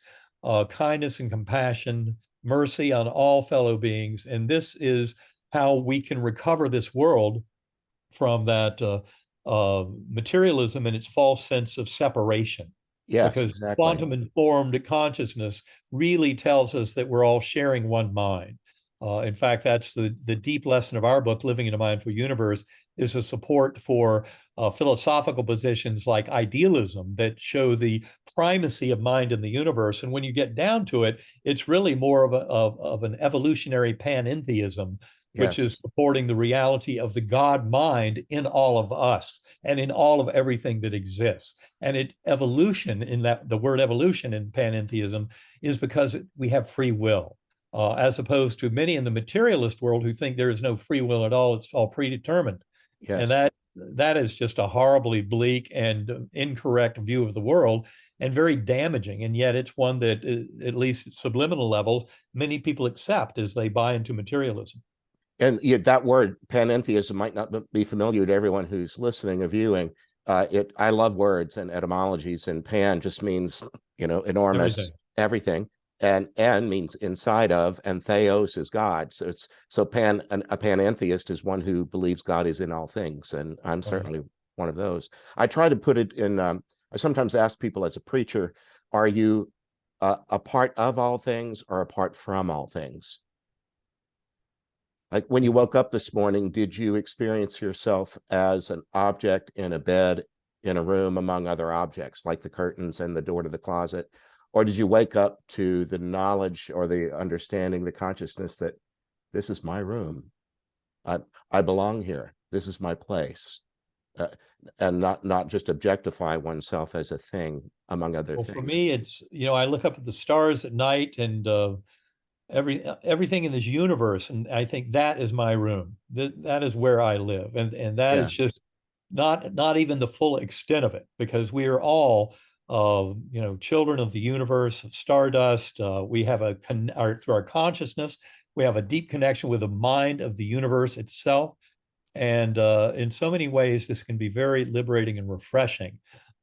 kindness and compassion, mercy on all fellow beings. And this is how we can recover this world from that materialism and its false sense of separation. Yes, Because exactly. quantum informed consciousness really tells us that we're all sharing one mind. In fact, that's the deep lesson of our book, Living in a Mindful Universe, is a support for philosophical positions like idealism that show the primacy of mind in the universe. And when you get down to it, it's really more of an evolutionary panentheism, which Yes. is supporting the reality of the God mind in all of us and in all of everything that exists. And evolution, in that the word evolution in panentheism, is because we have free will. As opposed to many in the materialist world who think there is no free will at all, it's all predetermined. And Yes. that is just a horribly bleak and incorrect view of the world and very damaging. And yet it's one that, at least at subliminal levels, many people accept as they buy into materialism. And that word panentheism might not be familiar to everyone who's listening or viewing. I love words and etymologies, and pan just means, enormous, everything, and means inside of, and theos is God. So a panentheist is one who believes God is in all things, and I'm certainly one of those. I try to put it in. I sometimes ask people as a preacher, "Are you a part of all things or apart from all things?" Like when you woke up this morning, did you experience yourself as an object in a bed, in a room among other objects, like the curtains and the door to the closet? Or did you wake up to the knowledge or the understanding, the consciousness that this is my room? I belong here. This is my place. Uh, and not just objectify oneself as a thing among other Well, for things. me, it's, I look up at the stars at night and everything in this universe, and I think that is my room. That is where I live, and that Yeah, is just not even the full extent of it, because we are all children of the universe, of stardust. We have through our consciousness, we have a deep connection with the mind of the universe itself, and in so many ways, this can be very liberating and refreshing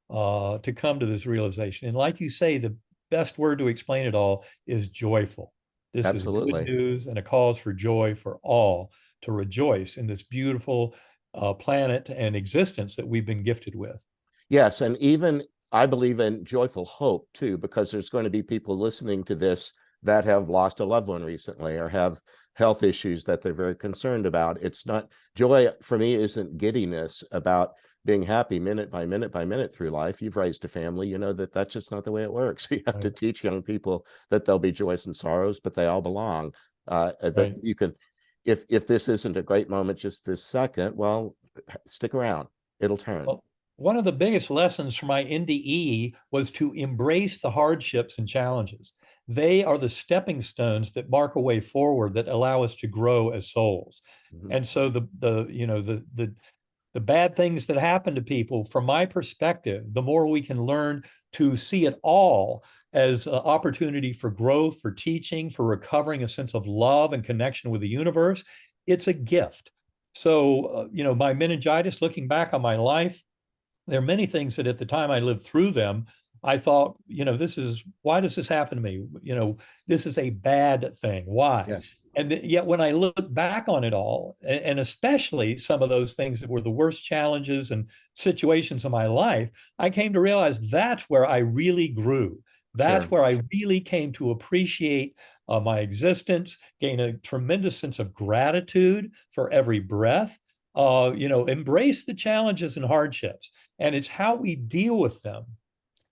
to come to this realization. And like you say, the best word to explain it all is joyful. This is good absolutely. news and a cause for joy for all to rejoice in this beautiful planet and existence that we've been gifted with. Yes, and even I believe in joyful hope too, because there's going to be people listening to this that have lost a loved one recently or have health issues that they're very concerned about. It's not joy for me isn't giddiness about being happy minute by minute by minute through life. You've raised a family, you know that that's just not the way it works. You have to Right. teach young people that there'll be joys and sorrows, but they all belong. That Right. you can, if this isn't a great moment just this second, well, stick around. It'll turn. Well, one of the biggest lessons from my NDE was to embrace the hardships and challenges. They are the stepping stones that mark a way forward that allow us to grow as souls. Mhm. And so the bad things that happen to people, from my perspective, the more we can learn to see it all as an opportunity for growth, for teaching, for recovering a sense of love and connection with the universe, it's a gift. So, my meningitis, looking back on my life, there are many things that at the time I lived through them, I thought, why does this happen to me? This is a bad thing. Why? Yes. And yet, when I look back on it all, and especially some of those things that were the worst challenges and situations of my life, I came to realize that's where I really grew. That's Sure. where I really came to appreciate my existence, gain a tremendous sense of gratitude for every breath, embrace the challenges and hardships. And it's how we deal with them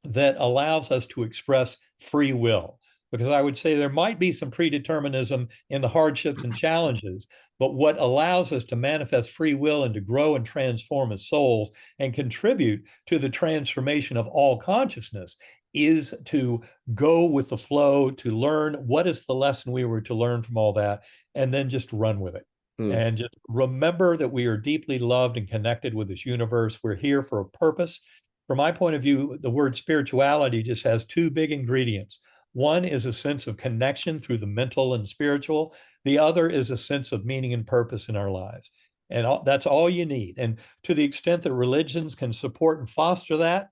that allows us to express free will. Because I would say there might be some predeterminism in the hardships and challenges, but what allows us to manifest free will and to grow and transform as souls and contribute to the transformation of all consciousness is to go with the flow, to learn what is the lesson we were to learn from all that, and then just run with it. Mm. And just remember that we are deeply loved and connected with this universe. We're here for a purpose. From my point of view, the word spirituality just has two big ingredients. One is a sense of connection through the mental and spiritual. The other is a sense of meaning and purpose in our lives. And that's all you need. And to the extent that religions can support and foster that,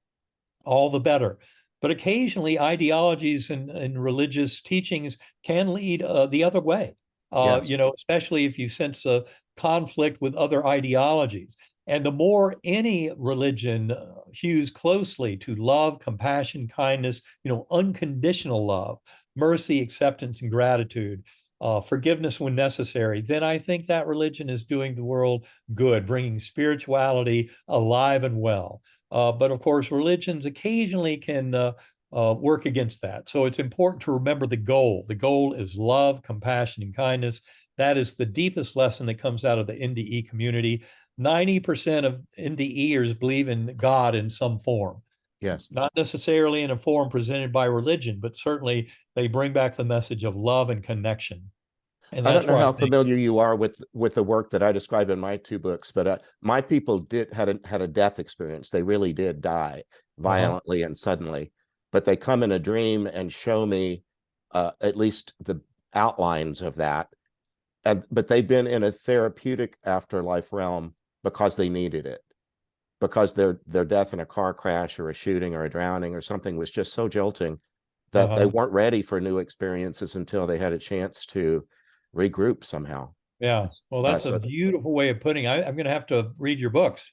all the better. But occasionally, ideologies and religious teachings can lead the other way. Yes. Especially if you sense a conflict with other ideologies. And the more any religion hews closely to love, compassion, kindness, unconditional love, mercy, acceptance, and gratitude, forgiveness when necessary, then I think that religion is doing the world good, bringing spirituality alive and well. But of course, religions occasionally can work against that. So it's important to remember the goal. The goal is love, compassion, and kindness. That is the deepest lesson that comes out of the NDE community. 90% of NDEers believe in God in some form. Yes. Not necessarily in a form presented by religion, but certainly they bring back the message of love and connection. And I don't that's know where I how think, familiar you are with the work that I describe in my two books, but my people had a death experience. They really did die violently and suddenly, but they come in a dream and show me at least the outlines of that. But they've been in a therapeutic afterlife realm because they needed it, because their death in a car crash or a shooting or a drowning or something was just so jolting that they weren't ready for new experiences until they had a chance to regroup somehow. yeah. Well, that's a So beautiful way of putting it. I'm going to have to read your books.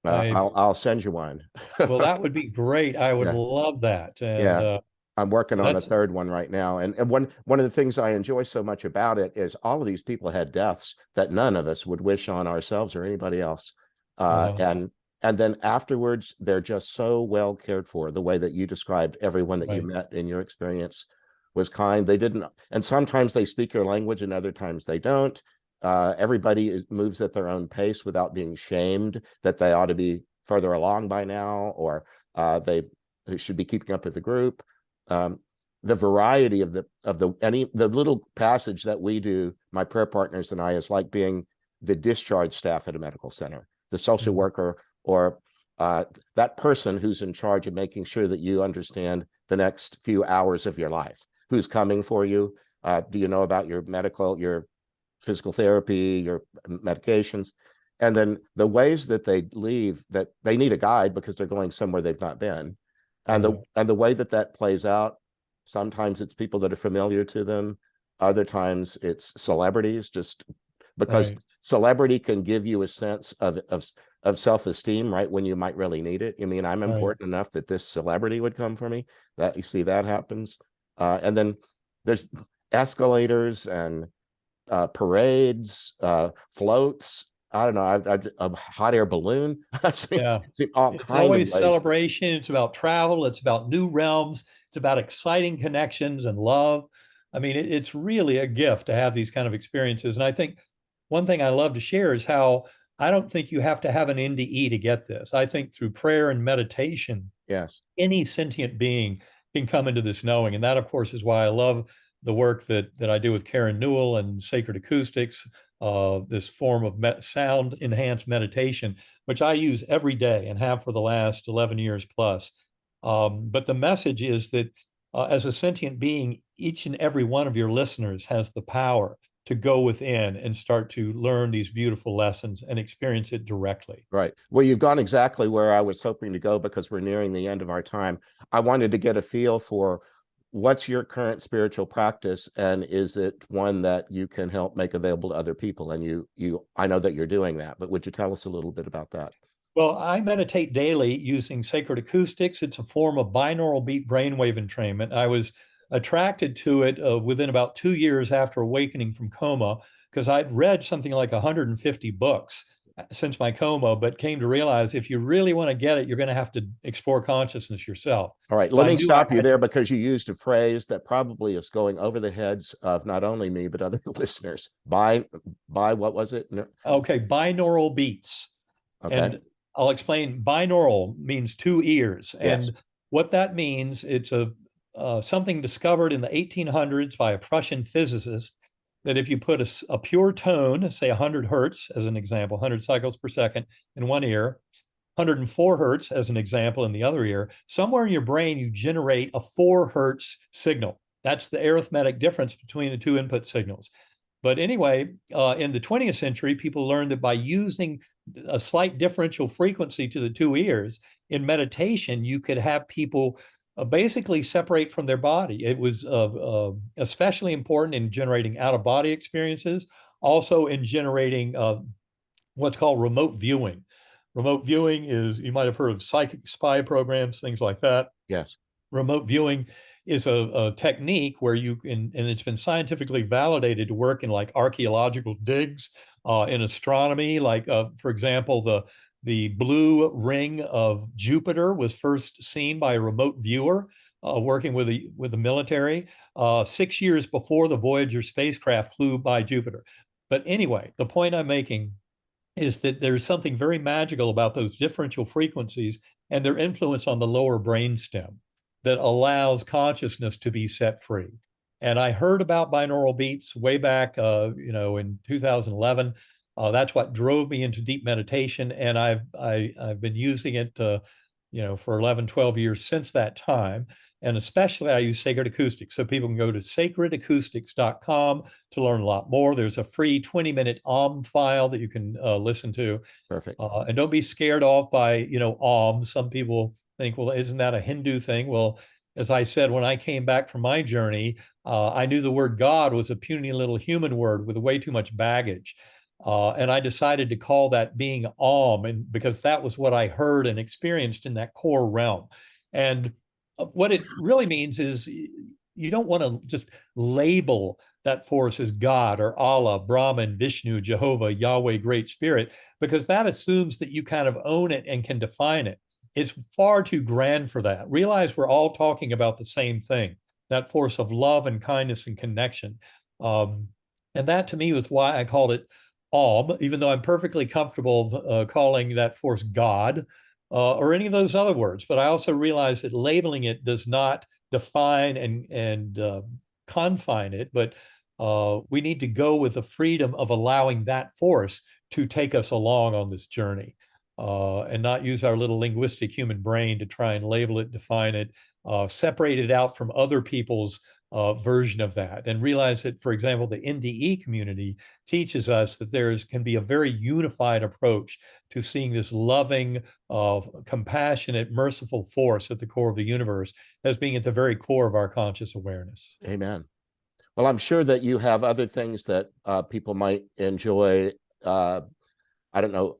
I I'll send you one. Well, that would be great. I would Yeah, love that. And yeah. I'm working on a that's third one right now. And one of the things I enjoy so much about it is all of these people had deaths that none of us would wish on ourselves or anybody else. Uh, uh, and and then afterwards, they're just so well cared for. The way that you described everyone that you right, met in your experience was kind. They didn't, and sometimes they speak your language and other times they don't. Everybody moves at their own pace without being shamed that they ought to be further along by now, or they should be keeping up with the group. Um, the variety of the little passage that we do, my prayer partners and I, is like being the discharge staff at a medical center, the social mhm, worker, or that person who's in charge of making sure that you understand the next few hours of your life, who's coming for you. Do you know about your physical therapy, your medications? And then the ways that they leave, that they need a guide because they're going somewhere they've not been. right, And the way that plays out, sometimes it's people that are familiar to them. Other times it's celebrities, just because right, celebrity can give you a sense of self-esteem right when you might really need it. I mean, I'm right. important enough that this celebrity would come for me. That you see that happens. And then there's escalators and parades, floats. I don't know. A hot air balloon. Yeah. Seen all It's kind of always ways. celebration. It's about travel. It's about new realms. It's about exciting connections and love. I mean, it's really a gift to have these kind of experiences. And I think one thing I love to share is how I don't think you have to have an NDE to get this. I think through prayer and meditation, Yes. any sentient being can come into this knowing. And that, of course, is why I love the work that I do with Karen Newell and Sacred Acoustics, this form of sound enhanced meditation, which I use every day and have for the last 11 years plus. But the message is that as a sentient being, each and every one of your listeners has the power to go within and start to learn these beautiful lessons and experience it directly. Right. Well, you've gone exactly where I was hoping to go because we're nearing the end of our time. I wanted to get a feel for what's your current spiritual practice, and is it one that you can help make available to other people? And I know that you're doing that, but would you tell us a little bit about that? Well, I meditate daily using sacred acoustics. It's a form of binaural beat brainwave entrainment. I was attracted to it within about 2 years after awakening from coma because I'd read something like 150 books since my coma, but came to realize if you really want to get it, you're going to have to explore consciousness yourself. All right, So let I me knew stop you there because you used a phrase that probably is going over the heads of not only me but other listeners. By what was it? okay, binaural beats. Okay. And I'll explain. Binaural means two ears. Yes. And what that means, it's a something discovered in the 1800s by a Prussian physicist that if you put a pure tone, say 100 hertz as an example, 100 cycles per second in one ear, 104 hertz as an example in the other ear, somewhere in your brain you generate a 4 hertz signal. That's the arithmetic difference between the two input signals. But anyway, in the 20th century, people learned that by using a slight differential frequency to the two ears in meditation, you could have people basically separate from their body. It was especially important in generating out of body experiences, also in generating what's called remote viewing. Remote viewing is, you might have heard of psychic spy programs, things like that. Yes. Remote viewing is a technique where you can, and it's been scientifically validated to work in like archaeological digs, in astronomy. Like, for example, the blue ring of Jupiter was first seen by a remote viewer working with the military 6 years before the Voyager spacecraft flew by Jupiter. But anyway, the point I'm making is that there's something very magical about those differential frequencies and their influence on the lower brainstem that allows consciousness to be set free. And I heard about binaural beats way back, in 2011. That's what drove me into deep meditation, and I've been using it, for 11, 12 years since that time. And especially I use Sacred Acoustics. So people can go to sacredacoustics.com to learn a lot more. There's a free 20-minute file that you can listen to. Perfect. And don't be scared off by, Some people think, well, isn't that a Hindu thing? Well, as I said, when I came back from my journey, I knew the word God was a puny little human word with way too much baggage. And I decided to call that being and because that was what I heard and experienced in that core realm. And what it really means is you don't want to just label that force as God or Allah, Brahman, Vishnu, Jehovah, Yahweh, Great Spirit, because that assumes that you kind of own it and can define it. It's far too grand for that. Realize we're all talking about the same thing, that force of love and kindness and connection. And that to me was why I called it even though I'm perfectly comfortable calling that force God or any of those other words. But I also realize that labeling it does not define and confine it, but we need to go with the freedom of allowing that force to take us along on this journey, and not use our little linguistic human brain to try and label it, define it, separate it out from other people's version of that, and realize that, for example, the NDE community teaches us that can be a very unified approach to seeing this loving, compassionate, merciful force at the core of the universe as being at the very core of our conscious awareness. Amen. Well, I'm sure that you have other things that people might enjoy. I don't know,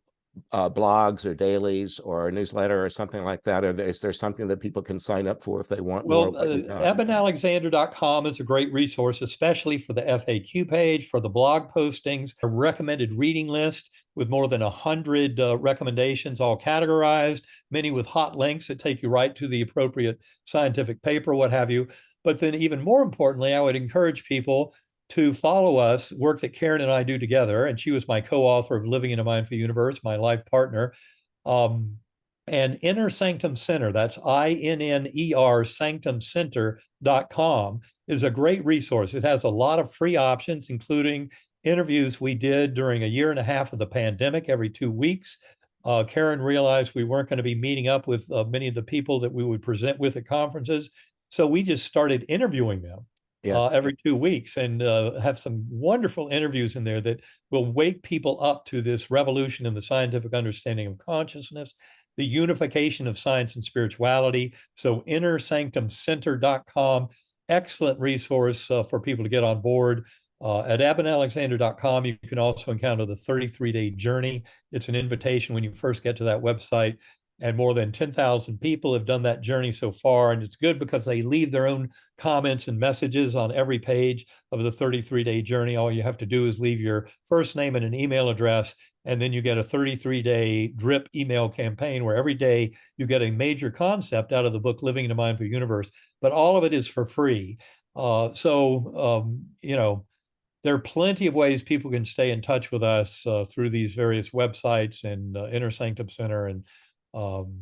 blogs or dailies or a newsletter or something like that? Or is there something that people can sign up for if they want more? Well, EbenAlexander.com is a great resource, especially for the FAQ page, for the blog postings, a recommended reading list with more than 100 recommendations, all categorized, many with hot links that take you right to the appropriate scientific paper, what have you. But then even more importantly, I would encourage people to follow us, work that Karen and I do together. And she was my co-author of Living in a Mindful Universe, my life partner. And Inner Sanctum Center, that's INNER sanctumcenter.com, is a great resource. It has a lot of free options, including interviews we did during a year and a half of the pandemic every 2 weeks. Karen realized we weren't going to be meeting up with many of the people that we would present with at conferences. So we just started interviewing them every 2 weeks, and have some wonderful interviews in there that will wake people up to this revolution in the scientific understanding of consciousness, the unification of science and spirituality. So innersanctumcenter.com, excellent resource for people to get on board. At ebenalexander.com, you can also encounter the 33-day journey. It's an invitation when you first get to that website. and more than 10,000 people have done that journey so far. And it's good because they leave their own comments and messages on every page of the 33-day journey. All you have to do is leave your first name and an email address, and then you get a 33-day drip email campaign where every day you get a major concept out of the book, Living in a Mindful Universe. But all of it is for free. There are plenty of ways people can stay in touch with us through these various websites and Inner Sanctum Center um,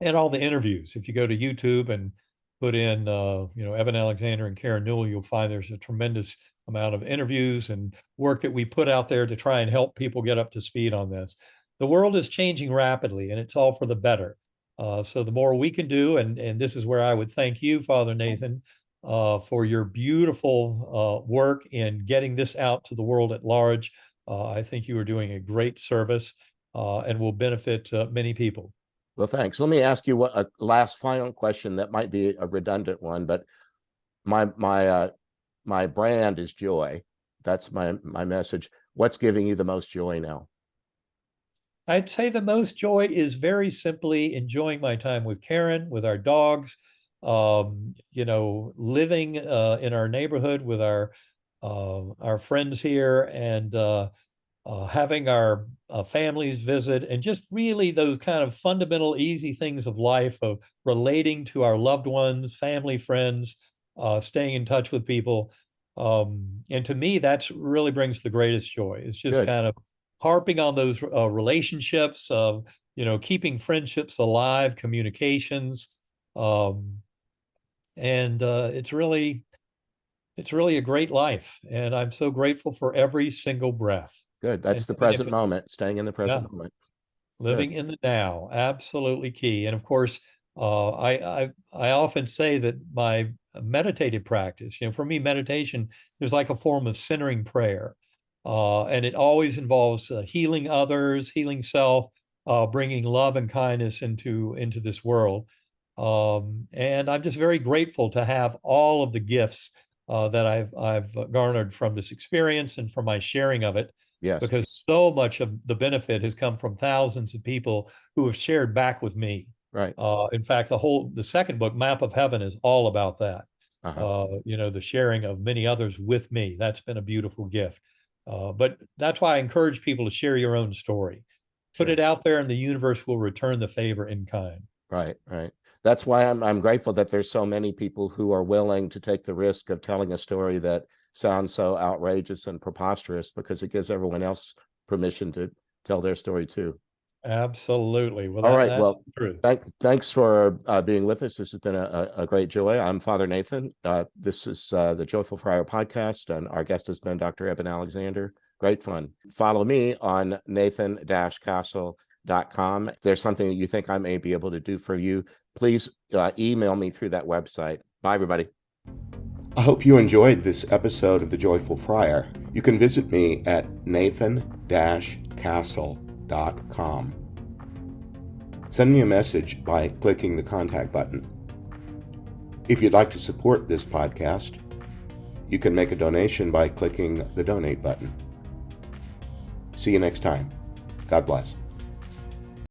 and all the interviews. If you go to YouTube and put in, Eben Alexander and Karen Newell, you'll find there's a tremendous amount of interviews and work that we put out there to try and help people get up to speed on this. The world is changing rapidly, and it's all for the better. So the more we can do, and this is where I would thank you, Father Nathan, for your beautiful work in getting this out to the world at large. I think you are doing a great service and will benefit many people. Well, thanks. Let me ask you a last final question that might be a redundant one, but my brand is joy. That's my message. What's giving you the most joy now? I'd say the most joy is very simply enjoying my time with Karen, with our dogs, living in our neighborhood with our friends here, and having our families visit, and just really those kind of fundamental, easy things of life, of relating to our loved ones, family, friends, staying in touch with people. And to me, that's really brings the greatest joy. It's just Good. kind of harping on those relationships of, keeping friendships alive, communications. And it's really a great life. And I'm so grateful for every single breath. Good. That's the present moment, staying in the present moment. Living in the now, absolutely key. And of course, I often say that my meditative practice, for me, meditation is like a form of centering prayer. And it always involves healing others, healing self, bringing love and kindness into this world. And I'm just very grateful to have all of the gifts that I've garnered from this experience and from my sharing of it. Yes. Because so much of the benefit has come from thousands of people who have shared back with me. Right. In fact, the second book, Map of Heaven, is all about that. Uh-huh. The sharing of many others with me. That's been a beautiful gift. But that's why I encourage people to share your own story. Put Sure. it out there, and the universe will return the favor in kind. Right. That's why I'm grateful that there's so many people who are willing to take the risk of telling a story that sounds so outrageous and preposterous, because it gives everyone else permission to tell their story too. Absolutely. Well, all right. that's Well, true. Thanks for being with us. This has been a great joy. I'm Father Nathan. This is the Joyful Friar podcast, and our guest has been Dr. Eben Alexander. Great fun. Follow me on nathan-castle.com. If there's something that you think I may be able to do for you, please email me through that website. Bye, everybody. I hope you enjoyed this episode of The Joyful Friar. You can visit me at nathan-castle.com. Send me a message by clicking the contact button. If you'd like to support this podcast, you can make a donation by clicking the donate button. See you next time. God bless.